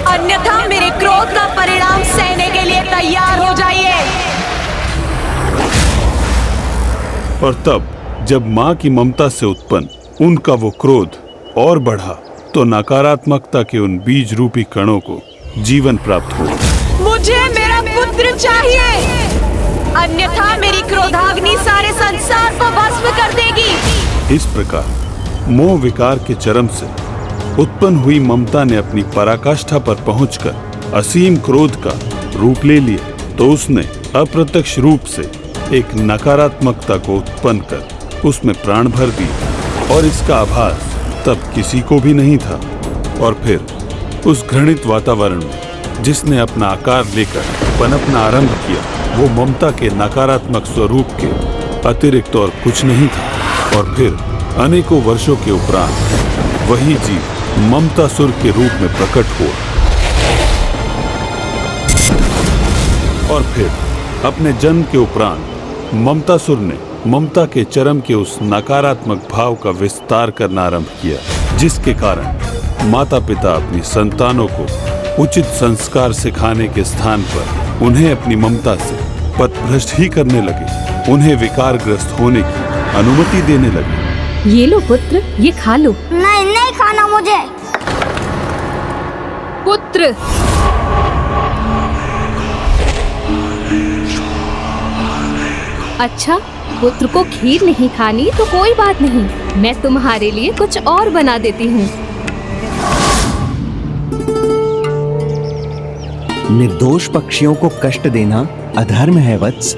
अन्यथा मेरे क्रोध का परिणाम सहने के लिए तैयार हो जाइए। और तब जब माँ की ममता से उत्पन्न उनका वो क्रोध और बढ़ा, तो नकारात्मकता के उन बीज रूपी कणों को जीवन प्राप्त हुआ। मुझे मेरा पुत्र चाहिए, अन्यथा मेरी क्रोधाग्नि सारे संसार को भस्म कर देगी। इस प्रकार मोह विकार के चरम से उत्पन्न हुई ममता ने अपनी पराकाष्ठा पर पहुंचकर असीम क्रोध का रूप ले लिया तो उसने अप्रत्यक्ष रूप से एक नकारात्मकता को उत्पन्न कर उसमें प्राण भर दिए और इसका आभास तब किसी को भी नहीं था। और फिर उस घृणित वातावरण में जिसने अपना आकार लेकर पनपना आरंभ किया, वो ममता के नकारात्मक स्वरूप के अतिरिक्त और कुछ नहीं था। और फिर अनेकों वर्षों के उपरांत वही जीव ममतासुर के रूप में प्रकट हुआ और फिर अपने जन्म के उपरांत ममतासुर ने ममता के चरम के उस नकारात्मक भाव का विस्तार करना आरंभ किया, जिसके कारण माता पिता अपनी संतानों को उचित संस्कार सिखाने के स्थान पर उन्हें अपनी ममता से पथभ्रष्ट ही करने लगे, उन्हें विकारग्रस्त होने की अनुमति देने लगे। ये लो पुत्र, ये खा लो। नहीं नहीं खाना मुझे। पुत्र, अच्छा पुत्र को खीर नहीं खानी तो कोई बात नहीं, मैं तुम्हारे लिए कुछ और बना देती हूँ। निर्दोष पक्षियों को कष्ट देना अधर्म है वत्स।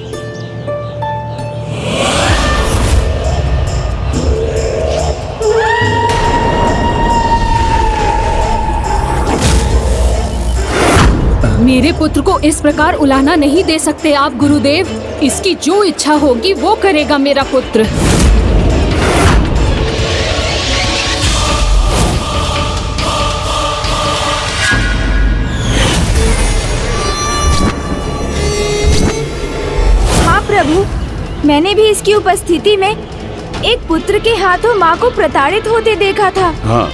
मेरे पुत्र को इस प्रकार उलाहना नहीं दे सकते आप गुरुदेव। इसकी जो इच्छा होगी वो करेगा मेरा पुत्र। हाँ प्रभु, मैंने भी इसकी उपस्थिति में एक पुत्र के हाथों माँ को प्रताड़ित होते देखा था। हाँ,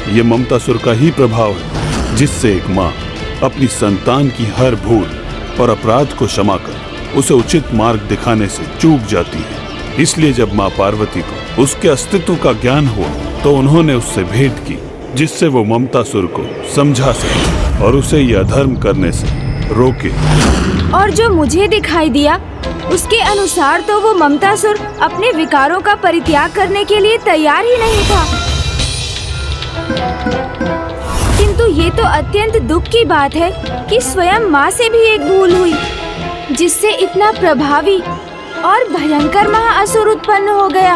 ये ममतासुर का ही प्रभाव है, जिससे एक माँ अपनी संतान की हर भूल और अपराध को क्षमा कर उसे उचित मार्ग दिखाने से चूक जाती है। इसलिए जब माँ पार्वती को उसके अस्तित्व का ज्ञान हुआ तो उन्होंने उससे भेंट की, जिससे वो ममतासुर को समझा सके और उसे यह अधर्म करने से रोके। और जो मुझे दिखाई दिया उसके अनुसार तो वो ममतासुर अपने विकारों का परित्याग करने के लिए तैयार ही नहीं था। किंतु ये तो अत्यंत दुख की बात है कि स्वयं माँ से भी एक भूल हुई, जिससे इतना प्रभावी और भयंकर महाअसुर उत्पन्न हो गया।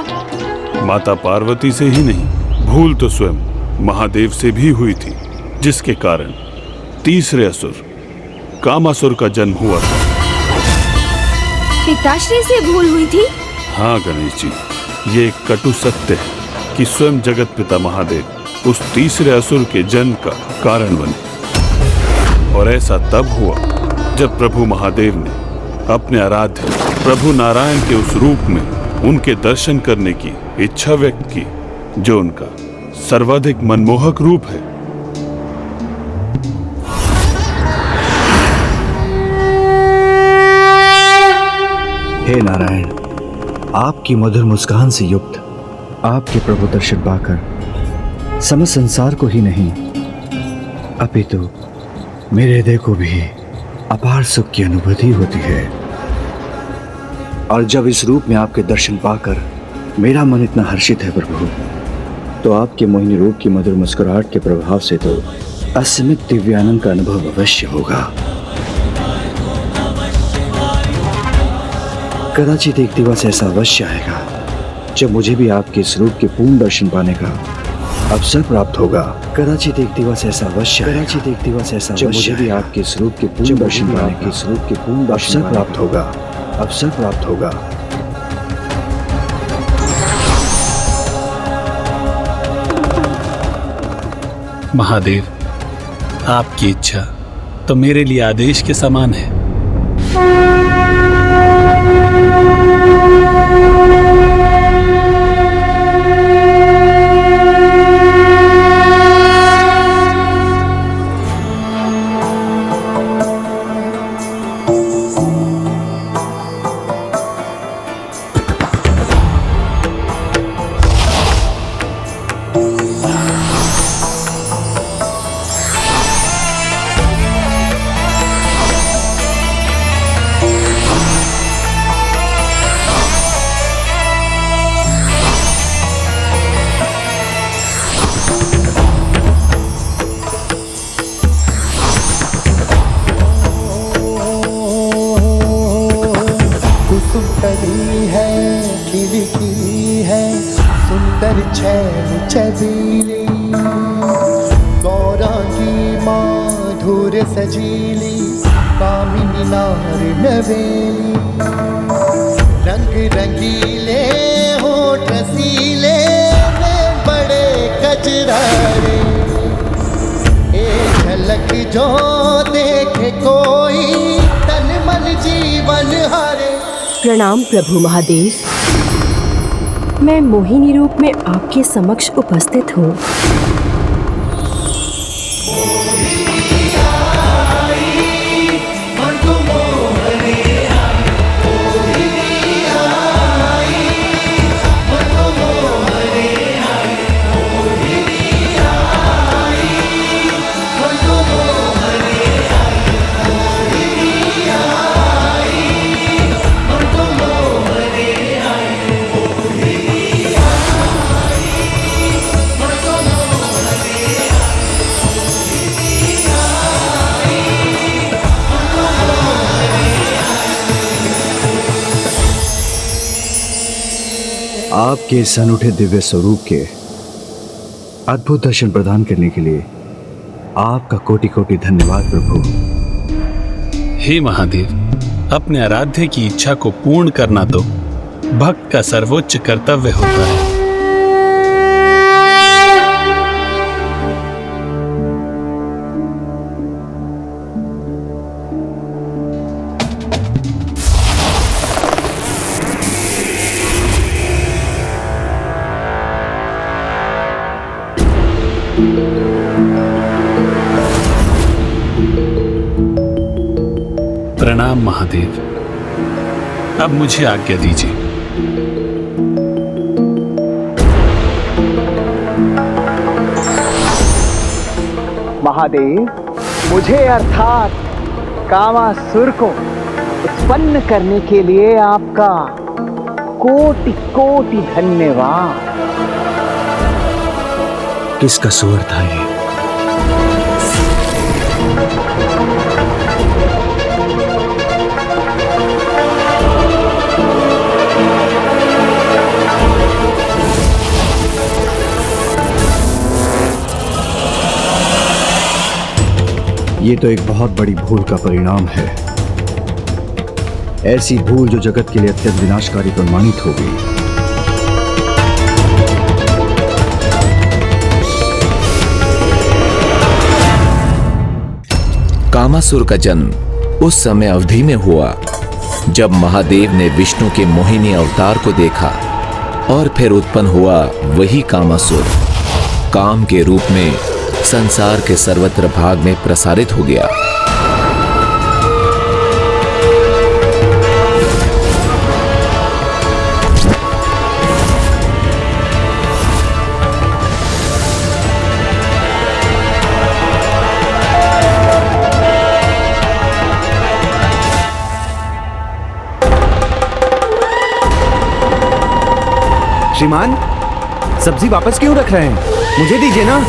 माता पार्वती से ही नहीं, भूल तो स्वयं महादेव से भी हुई थी, जिसके कारण तीसरे असुर कामासुर का जन्म हुआ था। पिताश्री से भूल हुई थी? हाँ गणेश जी, ये एक कटु सत्य है कि स्वयं जगत पिता महादेव उस तीसरे असुर के जन्म का कारण बने। और ऐसा तब हुआ जब प्रभु महादेव ने अपने आराध्य प्रभु नारायण के उस रूप में उनके दर्शन करने की इच्छा व्यक्त की, जो उनका सर्वाधिक मनमोहक रूप है। हे नारायण, आपकी मधुर मुस्कान से युक्त आपके प्रभु दर्शन पाकर समस्त संसार को ही नहीं अपितु मेरे हृदय को भी अपार सुख की अनुभूति होती है। और जब इस रूप में आपके दर्शन पाकर मेरा मन इतना हर्षित है प्रभु, तो आपके मोहिनी रूप की मधुर मुस्कुराहट के प्रभाव से तो असीमित दिव्यानंद का अनुभव अवश्य होगा। कदाचित एक दिवस ऐसा अवश्य आएगा जब मुझे भी आपके इस रूप के पूर्ण दर्शन पाने का अवसर प्राप्त होगा। कदाचित एक दिवस ऐसा अवश्य जब मुझे भी आपके इस रूप के पूर्ण दर्शन पाने के इस रूप के पूर्ण अवसर प्राप्त होगा। महादेव, आपकी इच्छा तो मेरे लिए आदेश के समान है। शैल चबीली गौरांगी माधुर सजीली कामिनी नार नवेली रंग रंगीले होठ रसीले में बड़े कजरारे एक झलक जो देखे कोई तन मन जीवन हारे। प्रणाम प्रभु महादेव, मैं मोहिनी रूप में आपके समक्ष उपस्थित हूँ। आपके इस अनूठे दिव्य स्वरूप के अद्भुत दर्शन प्रदान करने के लिए आपका कोटि कोटि धन्यवाद प्रभु। हे महादेव, अपने आराध्य की इच्छा को पूर्ण करना तो भक्त का सर्वोच्च कर्तव्य होता है। प्रणाम महादेव, अब मुझे आज्ञा दीजिए। महादेव, मुझे अर्थात कामासुर को उत्पन्न करने के लिए आपका कोटि कोटि धन्यवाद। किसका स्वर था ये? ये तो एक बहुत बड़ी भूल का परिणाम है, ऐसी भूल जो जगत के लिए अत्यंत विनाशकारी प्रमाणित होगी। कामासुर का जन्म उस समय अवधि में हुआ जब महादेव ने विष्णु के मोहिनी अवतार को देखा और फिर उत्पन्न हुआ वही कामासुर काम के रूप में संसार के सर्वत्र भाग में प्रसारित हो गया। श्रीमान, सब्जी वापस क्यों रख रहे हैं? मुझे दीजिए ना।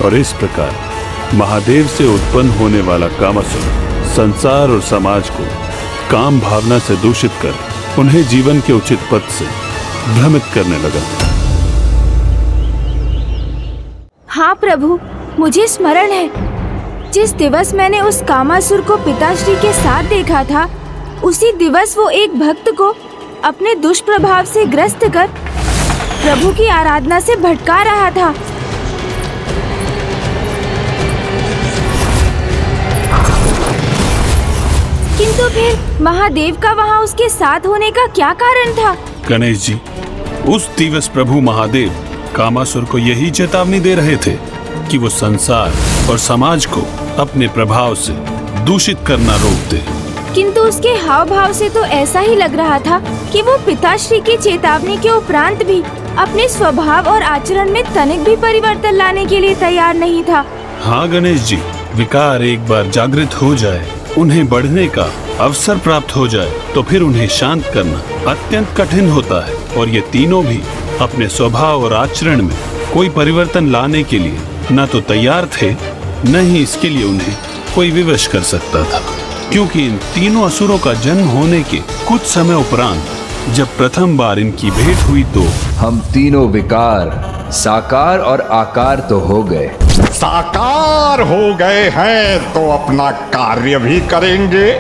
और इस प्रकार महादेव से उत्पन्न होने वाला कामासुर संसार और समाज को काम भावना से दूषित कर उन्हें जीवन के उचित पथ से भ्रमित करने लगा। हाँ प्रभु, मुझे स्मरण है जिस दिवस मैंने उस कामासुर को पिताश्री के साथ देखा था, उसी दिवस वो एक भक्त को अपने दुष्प्रभाव से ग्रस्त कर प्रभु की आराधना से भटका रहा था। किंतु फिर महादेव का वहाँ उसके साथ होने का क्या कारण था? गणेश जी, उस दिवस प्रभु महादेव कामासुर को यही चेतावनी दे रहे थे कि वो संसार और समाज को अपने प्रभाव से दूषित करना रोक दे। किंतु उसके हाव भाव से तो ऐसा ही लग रहा था कि वो पिताश्री की चेतावनी के उपरांत भी अपने स्वभाव और आचरण में तनिक भी परिवर्तन लाने के लिए तैयार नहीं था। हाँ गणेश जी, विकार एक बार जागृत हो जाए, उन्हें बढ़ने का अवसर प्राप्त हो जाए, तो फिर उन्हें शांत करना अत्यंत कठिन होता है। और ये तीनों भी अपने स्वभाव और आचरण में कोई परिवर्तन लाने के लिए न तो तैयार थे, न ही इसके लिए उन्हें कोई विवश कर सकता था। क्योंकि इन तीनों असुरों का जन्म होने के कुछ समय उपरांत जब प्रथम बार इनकी भेंट हुई तो हम तीनों विकार साकार और आकार तो हो गए। साकार हो गए हैं तो अपना कार्य भी करेंगे।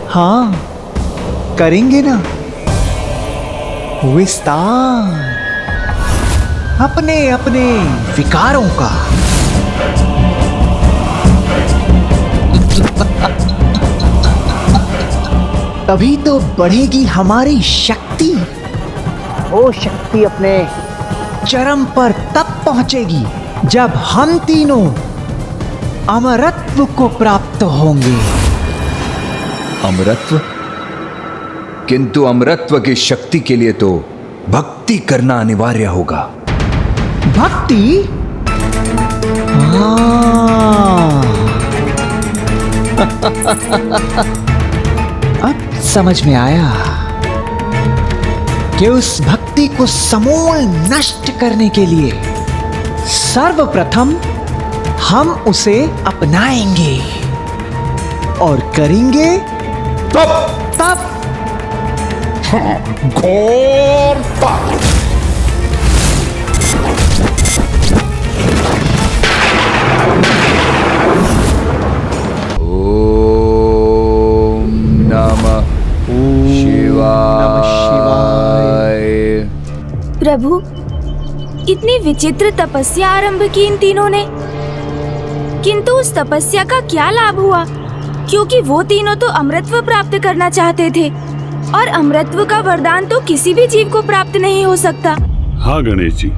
हाँ, करेंगे ना। विस्तार अपने अपने विकारों का। तभी तो बढ़ेगी हमारी शक्ति। वो शक्ति अपने चरम पर तब पहुंचेगी जब हम तीनों अमरत्व को प्राप्त होंगे। अमरत्व? किंतु अमरत्व की शक्ति के लिए तो भक्ति करना अनिवार्य होगा। भक्ति? अब समझ में आया कि उस भक्ति को समूल नष्ट करने के लिए सर्वप्रथम हम उसे अपनाएंगे और करेंगे तब घोर तप। ओम नमः शिवाय। प्रभु, इतनी विचित्र तपस्या आरंभ की इन तीनों ने, किंतु उस तपस्या का क्या लाभ हुआ? क्योंकि वो तीनों तो अमरत्व प्राप्त करना चाहते थे और अमरत्व का वरदान तो किसी भी जीव को प्राप्त नहीं हो सकता। हाँ गणेश जी,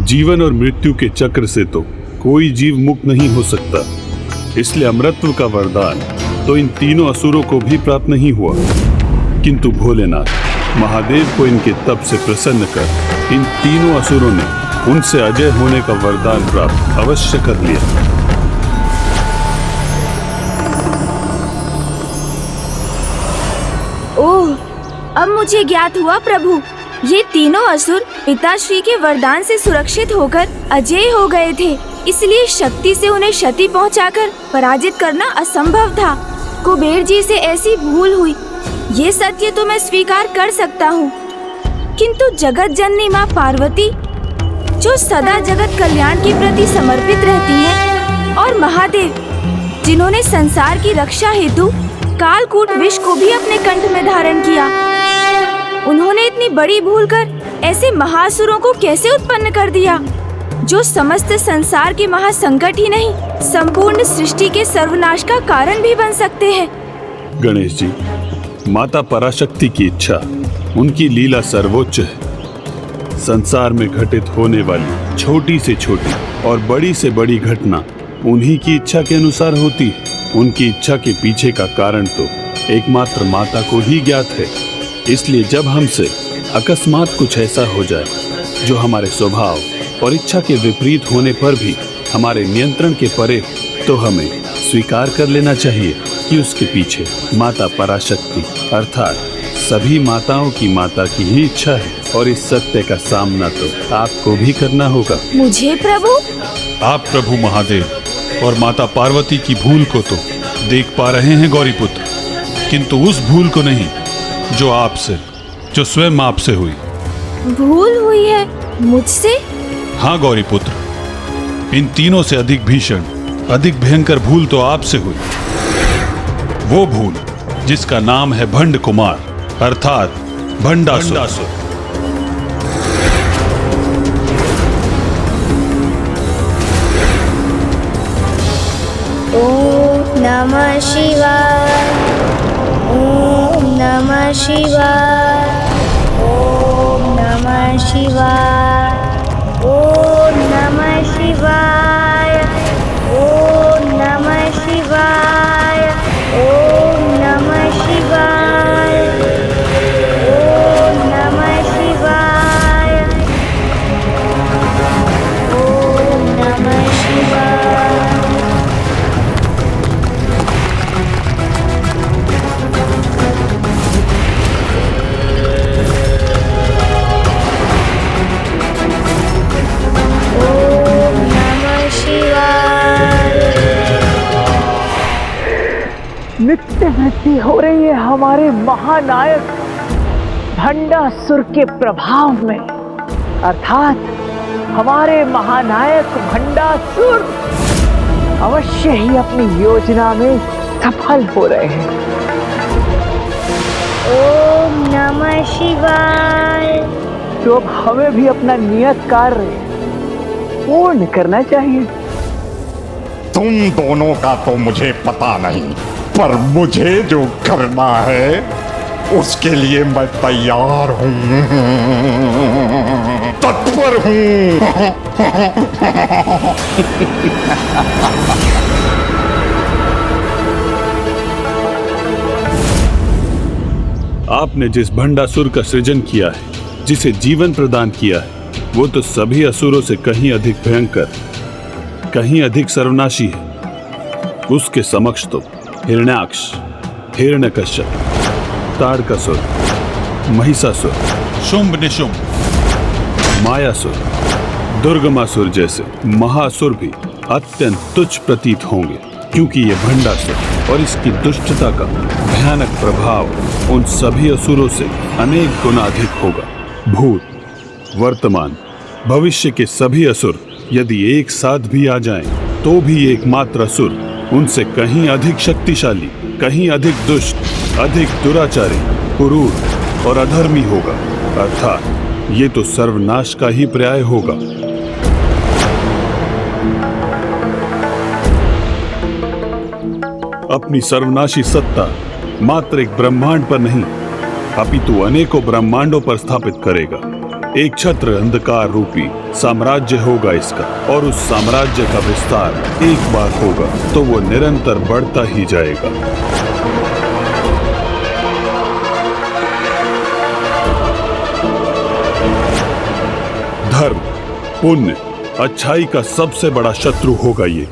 जीवन और मृत्यु के चक्र से तो कोई जीव मुक्त नहीं हो सकता, इसलिए अमरत्व का वरदान तो इन तीनों असुरों को भी प्राप्त नहीं हुआ। किंतु भोलेनाथ महादेव को इनके तप से प्रसन्न कर इन तीनों असुरों ने उनसे अजय होने का वरदान प्राप्त अवश्य कर लिया। ओह, अब मुझे ज्ञात हुआ प्रभु, ये तीनों असुर पिताश्री के वरदान से सुरक्षित होकर अजय हो गए थे, इसलिए शक्ति से उन्हें क्षति पहुंचाकर पराजित करना असंभव था। कुबेर जी से ऐसी भूल हुई, ये सत्य तो मैं स्वीकार कर सकता हूँ, किंतु जगत जननी माँ पार्वती जो सदा जगत कल्याण के प्रति समर्पित रहती है, और महादेव जिन्होंने संसार की रक्षा हेतु कालकूट विष को भी अपने कंठ में धारण किया, उन्होंने इतनी बड़ी भूल कर ऐसे महासुरों को कैसे उत्पन्न कर दिया जो समस्त संसार के महासंकट ही नहीं, संपूर्ण सृष्टि के सर्वनाश का कारण भी बन सकते हैं। गणेश जी, माता पराशक्ति की इच्छा, उनकी लीला सर्वोच्च है। संसार में घटित होने वाली छोटी से छोटी और बड़ी से बड़ी घटना उन्हीं की इच्छा के अनुसार होती है। उनकी इच्छा के पीछे का कारण तो एकमात्र माता को ही ज्ञात है। इसलिए जब हमसे अकस्मात कुछ ऐसा हो जाए जो हमारे स्वभाव और इच्छा के विपरीत होने पर भी हमारे नियंत्रण के परे, तो हमें स्वीकार कर लेना चाहिए कि उसके पीछे माता पराशक्ति अर्थात सभी माताओं की माता की ही इच्छा है। और इस सत्य का सामना तो आपको भी करना होगा। मुझे प्रभु? आप प्रभु महादेव और माता पार्वती की भूल को तो देख पा रहे हैं गौरीपुत्र, किंतु उस भूल को नहीं जो स्वयं आपसे हुई। भूल हुई है मुझसे? हाँ गौरीपुत्र, इन तीनों से अधिक भीषण, अधिक भयंकर भूल तो आपसे हुई। वो भूल जिसका नाम है भंड कुमार अर्थात भंडासुर। ओम नमः शिवाय, ओम नमः शिवाय, ओम नमः शिवाय, ओम नमः शिवाय, ओम नमः शिवाय, ओम नमः शिवाय, ओम नमः शिवाय, ओम नमः शिवाय। नित्य वृद्धि हो रही है हमारे महानायक भंडासुर के प्रभाव में, अर्थात हमारे महानायक भंडासुर अवश्य ही अपनी योजना में सफल हो रहे हैं। ओम नमः शिवाय। तो अब हमें भी अपना नियत कार्य पूर्ण करना चाहिए। तुम दोनों का तो मुझे पता नहीं, पर मुझे जो करना है उसके लिए मैं तैयार हूं, तत्पर हूं। आपने जिस भंडासुर का सृजन किया है, जिसे जीवन प्रदान किया है, वो तो सभी असुरों से कहीं अधिक भयंकर, कहीं अधिक सर्वनाशी है। उसके समक्ष तो हिरण्याक्ष, हिरण्यकश्यप, ताड़कासुर, महिषासुर, शुंभ निशुंभ, मायासुर, दुर्गमासुर जैसे महासुर भी अत्यंत तुच्छ प्रतीत होंगे, क्योंकि ये भंडासुर और इसकी दुष्टता का भयानक प्रभाव उन सभी असुरों से अनेक गुना अधिक होगा। भूत, वर्तमान, भविष्य के सभी असुर यदि एक साथ भी आ जाएं, तो भी एकमात्र असुर उनसे कहीं अधिक शक्तिशाली, कहीं अधिक दुष्ट, अधिक दुराचारी, क्रूर और अधर्मी होगा। अर्थात ये तो सर्वनाश का ही पर्याय होगा। अपनी सर्वनाशी सत्ता मात्र एक ब्रह्मांड पर नहीं, अपितु अनेकों ब्रह्मांडों पर स्थापित करेगा। एक छत्र अंधकार रूपी साम्राज्य होगा इसका, और उस साम्राज्य का विस्तार एक बार होगा तो वो निरंतर बढ़ता ही जाएगा। धर्म, पुण्य, अच्छाई का सबसे बड़ा शत्रु होगा ये,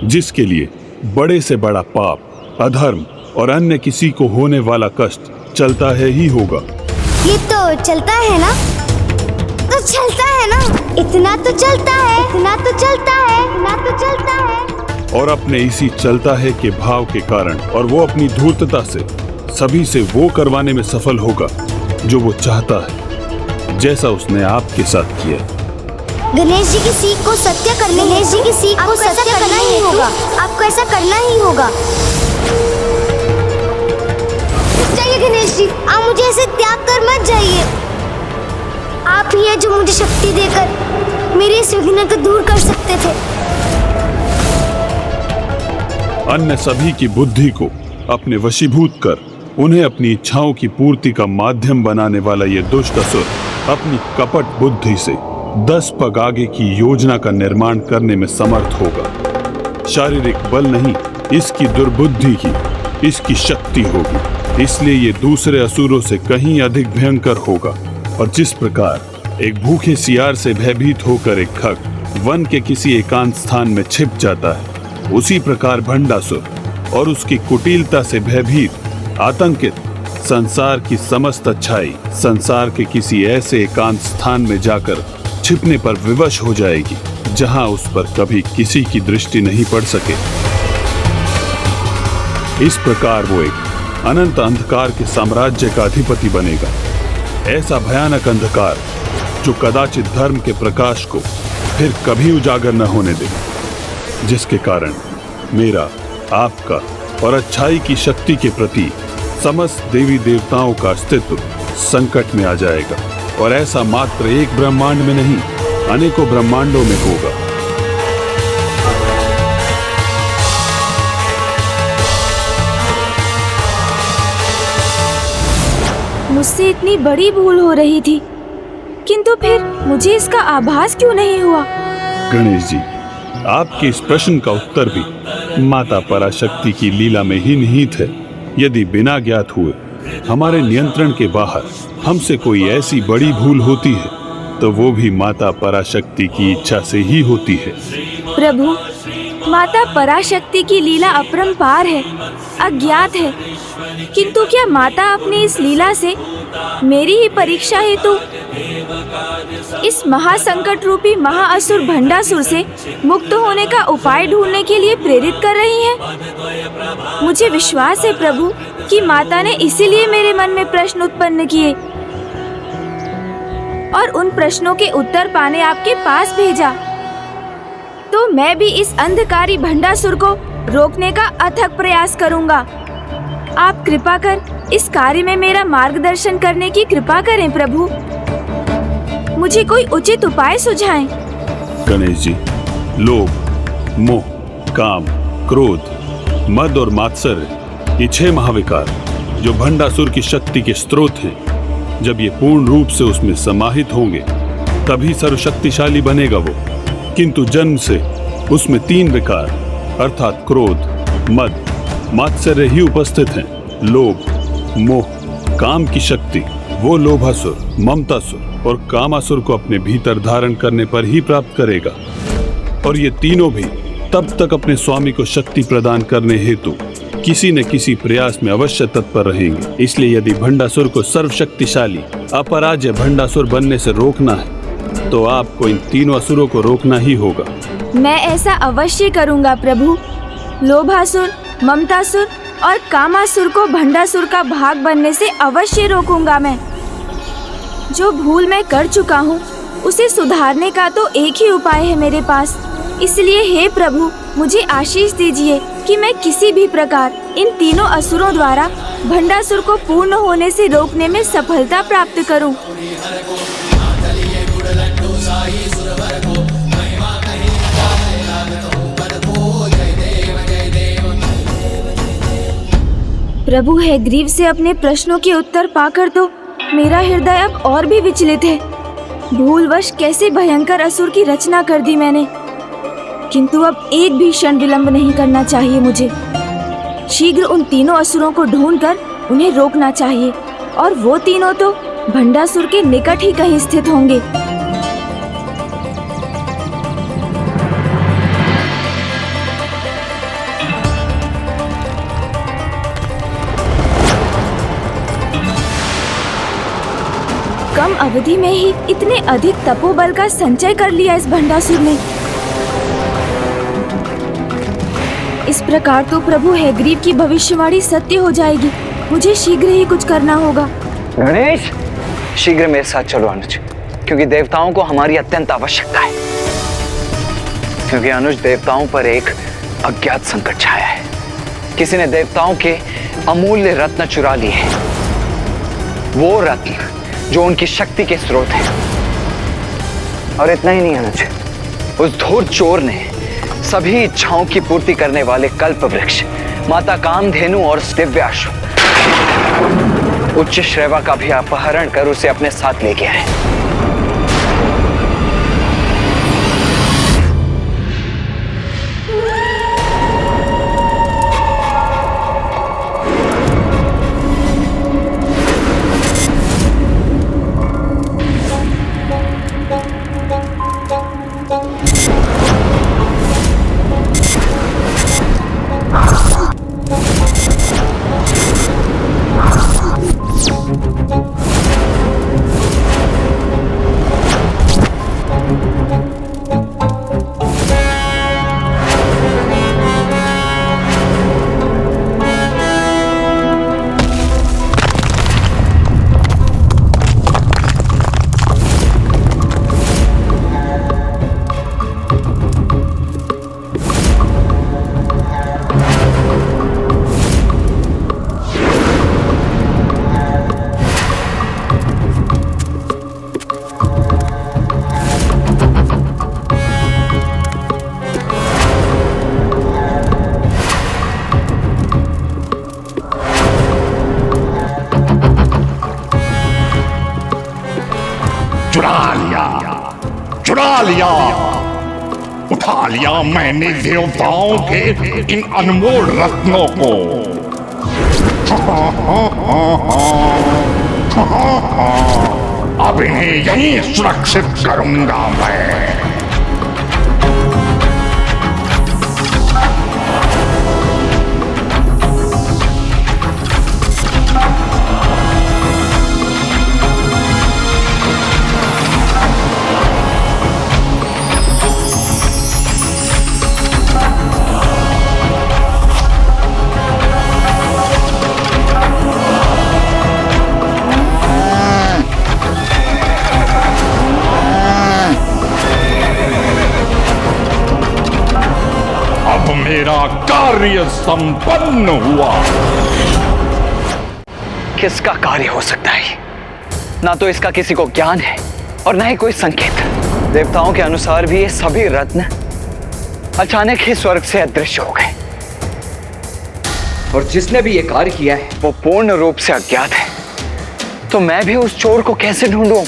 जिसके लिए बड़े से बड़ा पाप, अधर्म और अन्य किसी को होने वाला कष्ट चलता है ही होगा। ये तो चलता है ना, तो चलता है ना, इतना तो चलता है, इतना तो चलता है, इतना तो चलता है। और अपने इसी चलता है के भाव के कारण और वो अपनी धूर्तता से सभी से वो करवाने में सफल होगा जो वो चाहता है, जैसा उसने आपके साथ किया। गणेश जी की सीख को सत्य करने, गणेश जी की सीख को सत्य करना ही होगा। आपको ऐसा करना ही होगा। जाइए गणेश जी, आप मुझे ऐसे त्याग कर मत जाइए। आप ही हैं जो मुझे शक्ति देकर मेरे इस विघ्न को दूर कर सकते थे। अन्य सभी की बुद्धि को अपने वशीभूत कर उन्हें अपनी इच्छाओं की पूर्ति का माध्यम बनाने वाला ये दुष्ट असुर अपनी कपट बुद्धि से 10 पग आगे की योजना का निर्माण करने में समर्थ होगा। शारीरिक बल नहीं, इसकी दुर्बुद्धि ही इसकी शक्ति होगी। इसलिए ये दूसरे असुरों से कहीं अधिक भयंकर होगा। और जिस प्रकार एक भूखे सियार से भयभीत होकर एक खग वन के किसी एकांत स्थान में छिप जाता है, उसी प्रकार भंडासुर और उसकी कुटिलता से भयभीत, आतंकित संसार की समस्त अच्छाई संसार के किसी ऐसे एकांत स्थान में जाकर छिपने पर विवश हो जाएगी। जहां उस पर कभी किसी की दृष्टि नहीं पड़ सके। इस प्रकार वो एक अनंत अंधकार के साम्राज्य का अधिपति बनेगा। ऐसा भयानक अंधकार जो कदाचित धर्म के प्रकाश को फिर कभी उजागर न होने दे, जिसके कारण मेरा, आपका और अच्छाई की शक्ति के प्रति समस्त देवी देवताओं का अस्तित्व संकट में आ जाएगा। और ऐसा मात्र एक ब्रह्मांड में नहीं, अनेकों ब्रह्मांडों में होगा। मुझसे इतनी बड़ी भूल हो रही थी, किंतु फिर मुझे इसका आभास क्यों नहीं हुआ? गणेश जी, आपके इस प्रश्न का उत्तर भी माता पराशक्ति की लीला में ही निहित है। यदि बिना ज्ञात हुए हमारे नियंत्रण के बाहर हमसे कोई ऐसी बड़ी भूल होती है, तो वो भी माता पराशक्ति की इच्छा से ही होती है। प्रभु, माता पराशक्ति की लीला अपरंपार है, अज्ञात है, किंतु क्या माता अपनी इस लीला से मेरी ही परीक्षा हेतु इस महासंकट रूपी महाअसुर भंडासुर से मुक्त होने का उपाय ढूंढने के लिए प्रेरित कर रही हैं? मुझे विश्वास है प्रभु कि माता ने इसीलिए मेरे मन में प्रश्न उत्पन्न किए और उन प्रश्नों के उत्तर पाने आपके पास भेजा। तो मैं भी इस अंधकारी भंडासुर को रोकने का अथक प्रयास करूंगा। आप कृपा कर इस कार्य में मेरा मार्गदर्शन करने की कृपा करें प्रभु। मुझे कोई उचित उपाय सुझाएं। गणेश जी, लोभ, मोह, काम, क्रोध, मद और मात्सर्य, ये 6 महाविकार जो भंडासुर की शक्ति के स्रोत हैं, जब ये पूर्ण रूप से उसमें समाहित होंगे तभी सर्वशक्तिशाली बनेगा वो। किंतु जन्म से उसमें 3 विकार अर्थात क्रोध, मद, मात्सर्य ही उपस्थित हैं। लोभ, मोह, काम की शक्ति वो लोभासुर, ममतासुर और कामासुर को अपने भीतर धारण करने पर ही प्राप्त करेगा। और ये तीनों भी तब तक अपने स्वामी को शक्ति प्रदान करने हेतु किसी न किसी प्रयास में अवश्य तत्पर रहेंगे। इसलिए यदि भंडासुर को सर्वशक्तिशाली अपराज्य भंडासुर बनने से रोकना है, तो आपको इन तीनों असुरों को रोकना ही होगा। मैं ऐसा अवश्य करूंगा प्रभु। लोभासुर, ममतासुर और कामासुर को भंडासुर का भाग बनने से अवश्य रोकूंगा मैं। जो भूल मैं कर चुका हूँ उसे सुधारने का तो एक ही उपाय है मेरे पास। इसलिए हे प्रभु, मुझे आशीष दीजिए कि मैं किसी भी प्रकार इन तीनों असुरों द्वारा भंडासुर को पूर्ण होने से रोकने में सफलता प्राप्त करूं। प्रभु हैग्रीव से अपने प्रश्नों के उत्तर पाकर तो मेरा हृदय अब और भी विचलित है। भूलवश कैसे भयंकर असुर की रचना कर दी मैंने, किंतु अब एक भी क्षण विलंब नहीं करना चाहिए मुझे। शीघ्र उन तीनों असुरों को ढूंढकर उन्हें रोकना चाहिए, और वो तीनों तो भंडासुर के निकट ही कहीं स्थित होंगे। कम अवधि में ही इतने अधिक तपोबल का संचय कर लिया इस भंडासुर ने। इस प्रकार तो प्रभु हैग्रीव की भविष्यवाणी सत्य हो जाएगी। मुझे शीघ्र ही कुछ करना होगा। गणेश, शीघ्र मेरे साथ चलो अनुज, क्योंकि देवताओं को हमारी अत्यंत आवश्यकता है। क्योंकि अनुज, देवताओं पर एक अज्ञात संकट छाया है। किसी ने देवताओं के अमूल्य रत्न चुरा लिए हैं, वो रत्न जो उनकी शक्ति के स्रोत है। और इतना ही नहीं अनुज, उस धूर्त चोर ने सभी इच्छाओं की पूर्ति करने वाले कल्प वृक्ष, माता कामधेनु और दिव्याश्व, उच्च श्रेवा का भी अपहरण कर उसे अपने साथ ले गया है। उठा लिया मैंने देवताओं के इन अनमोल रत्नों को। अब इन्हें यहीं सुरक्षित करूंगा मैं। मेरा कार्य संपन्न हुआ। किसका कार्य हो सकता है? ना तो इसका किसी को ज्ञान है और ना ही कोई संकेत। देवताओं के अनुसार भी ये सभी रत्न अचानक ही स्वर्ग से अदृश्य हो गए। और जिसने भी ये कार्य किया है वो पूर्ण रूप से अज्ञात है। तो मैं भी उस चोर को कैसे ढूंढूं?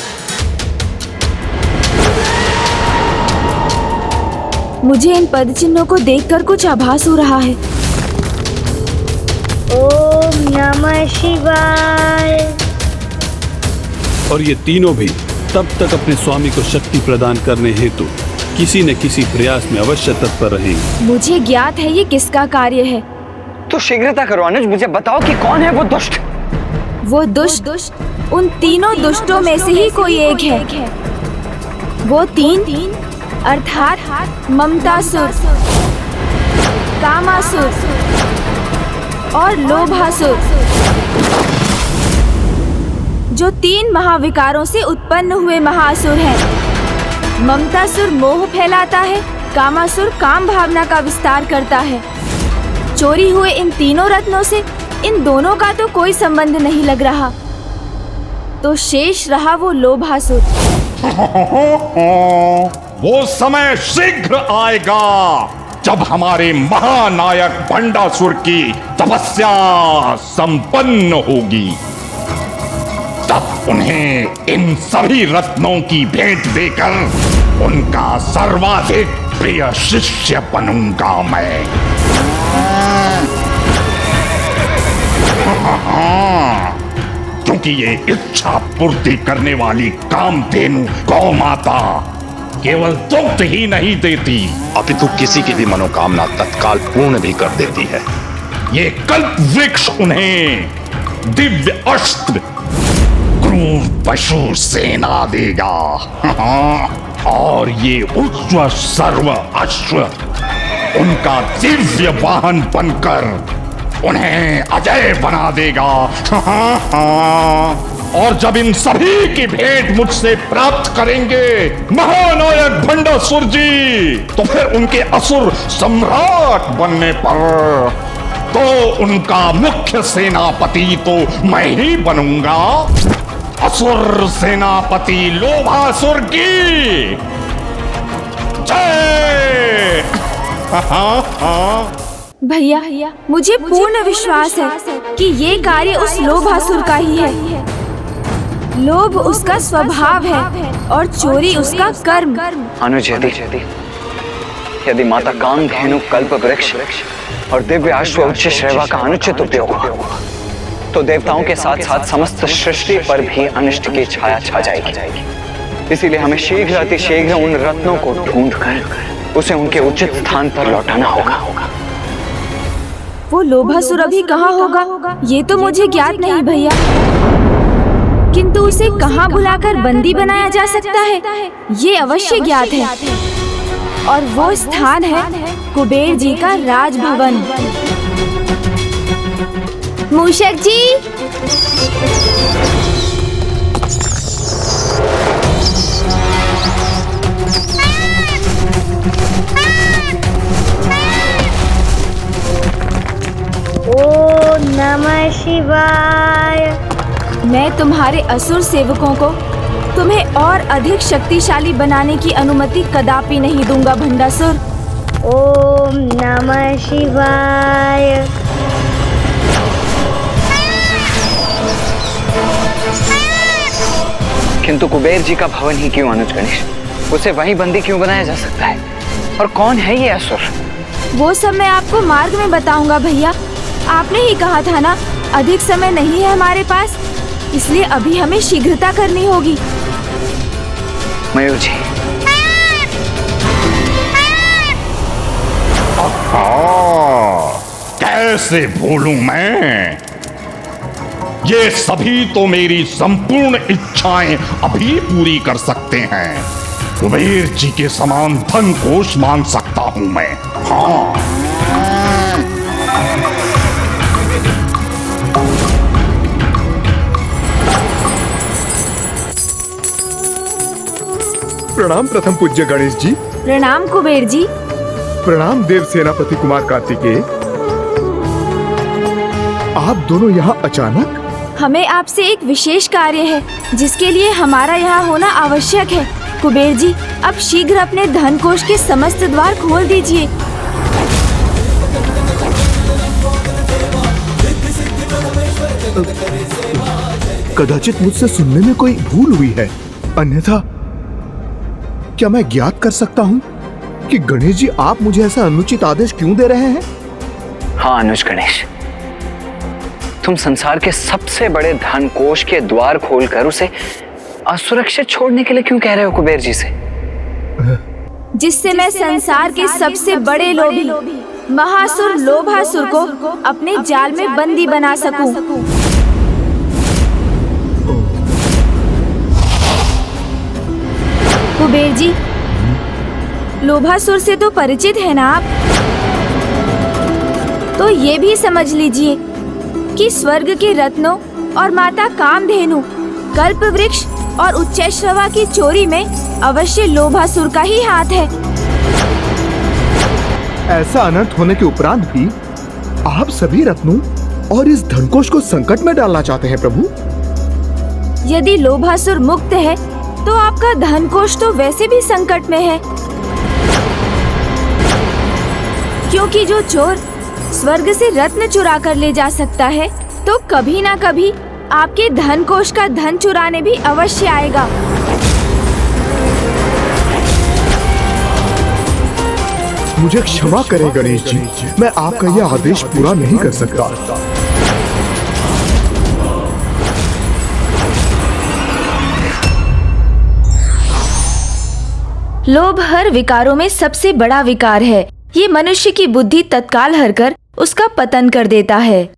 मुझे इन पद चिन्हों को देखकर कुछ आभास हो रहा है। ओम नमः शिवाय। और ये तीनों भी तब तक अपने स्वामी को शक्ति प्रदान करने हेतु किसी न किसी प्रयास में अवश्य तत्पर रहेंगे। मुझे ज्ञात है ये किसका कार्य है। तो शीघ्रता करो अनुज, मुझे बताओ कि कौन है वो दुष्ट। वो दुष्ट उन तीनों दुष्टों में से ही कोई एक है। वो तीन अर्थात ममतासुर, कामासुर और लोभासुर, जो तीन महाविकारों से उत्पन्न हुए महाअसुर हैं। ममतासुर मोह फैलाता है, कामासुर काम भावना का विस्तार करता है। चोरी हुए इन तीनों रत्नों से इन दोनों का तो कोई संबंध नहीं लग रहा, तो शेष रहा वो लोभासुर। वो समय शीघ्र आएगा जब हमारे महानायक भंडासुर की तपस्या संपन्न होगी। तब उन्हें इन सभी रत्नों की भेंट देकर उनका सर्वाधिक प्रिय शिष्य बनूंगा मैं। क्योंकि ये इच्छा पूर्ति करने वाली कामधेनु गौ माता केवल दुग्ध ही नहीं देती अपितु किसी की भी मनोकामना तत्काल पूर्ण भी कर देती है। ये कल्प वृक्ष उन्हें दिव्य अस्त्र क्रूर पशु सेना देगा। और ये उच्च सर्व अश्व उनका दिव्य वाहन बनकर उन्हें अजय बना देगा। और जब इन सभी की भेंट मुझसे प्राप्त करेंगे महानायक भंडासुर जी, तो फिर उनके असुर सम्राट बनने पर तो उनका मुख्य सेनापति तो मैं ही बनूंगा। असुर सेनापति लोभासुर की जय। भैया, मुझे पूर्ण विश्वास है कि ये कार्य उस लोभासुर का ही है। लोभ उसका स्वभाव है और चोरी उसका कर्म। अनुज, यदि माता कामधेनु कल्प वृक्ष और दिव्य अश्व उच्च श्रेवा का अनुचित उपयोग हो तो देवताओं के साथ साथ समस्त सृष्टि पर भी अनिष्ट की छाया छा जाएगी। इसीलिए हमें शीघ्र अतिशीघ्र उन रत्नों को ढूंढकर उसे उनके उचित स्थान पर लौटाना होगा। वो लोभासुर अभी कहाँ होगा ये तो मुझे ज्ञात नहीं भैया, किंतु उसे कहाँ बुलाकर बंदी बनाया जा सकता है ये अवश्य ज्ञात है। और वो स्थान है कुबेर जी का राजभवन। मूषक जी, ओम नमः शिवाय। मैं तुम्हारे असुर सेवकों को तुम्हें और अधिक शक्तिशाली बनाने की अनुमति कदापि नहीं दूंगा भंडासुर। ओम नमः शिवाय। किंतु कुबेर जी का भवन ही क्यों अनुज गणेश? उसे वहीं बंदी क्यों बनाया जा सकता है? और कौन है ये असुर? वो सब मैं आपको मार्ग में बताऊंगा भैया। आपने ही कहा था ना, अधिक समय नहीं है हमारे पास, इसलिए अभी हमें शीघ्रता करनी होगी। मयूर जी, कैसे भूलूं मैं? ये सभी तो मेरी संपूर्ण इच्छाएं अभी पूरी कर सकते हैं। कुबेर जी के समान धन कोष मांग सकता हूं मैं। हाँ, प्रणाम प्रथम पूज्य गणेश जी। प्रणाम कुबेर जी। प्रणाम देव सेनापति कुमार कार्तिकेय। आप दोनों यहाँ अचानक? हमें आपसे एक विशेष कार्य है जिसके लिए हमारा यहाँ होना आवश्यक है। कुबेर जी, अब शीघ्र अपने धन कोष के समस्त द्वार खोल दीजिए। कदाचित मुझसे सुनने में कोई भूल हुई है, अन्यथा क्या मैं ज्ञात कर सकता हूँ कि गणेश जी आप मुझे ऐसा अनुचित आदेश क्यों दे रहे हैं? हाँ अनुज गणेश, तुम संसार के सबसे बड़े धन कोष के द्वार खोलकर उसे असुरक्षित छोड़ने के लिए क्यों कह रहे हो कुबेर जी से? जिससे मैं संसार के सबसे बड़े लोभी महासुर लोभासुर को अपने जाल में बंदी बना सकूं। कुबेर जी, लोभासुर से तो परिचित है ना आप? तो ये भी समझ लीजिए कि स्वर्ग के रत्नों और माता कामधेनु, कल्प वृक्ष और उच्चैश्रवा की चोरी में अवश्य लोभासुर का ही हाथ है। ऐसा अनर्थ होने के उपरांत भी आप सभी रत्नों और इस धनकोष को संकट में डालना चाहते हैं प्रभु? यदि लोभासुर मुक्त है तो आपका धनकोष तो वैसे भी संकट में है, क्योंकि जो चोर स्वर्ग से रत्न चुरा कर ले जा सकता है तो कभी ना कभी आपके धनकोष का धन चुराने भी अवश्य आएगा। मुझे क्षमा करें गणेश जी, मैं आपका यह आदेश पूरा नहीं कर सकता। लोभ हर विकारों में सबसे बड़ा विकार है। ये मनुष्य की बुद्धि तत्काल हरकर उसका पतन कर देता है।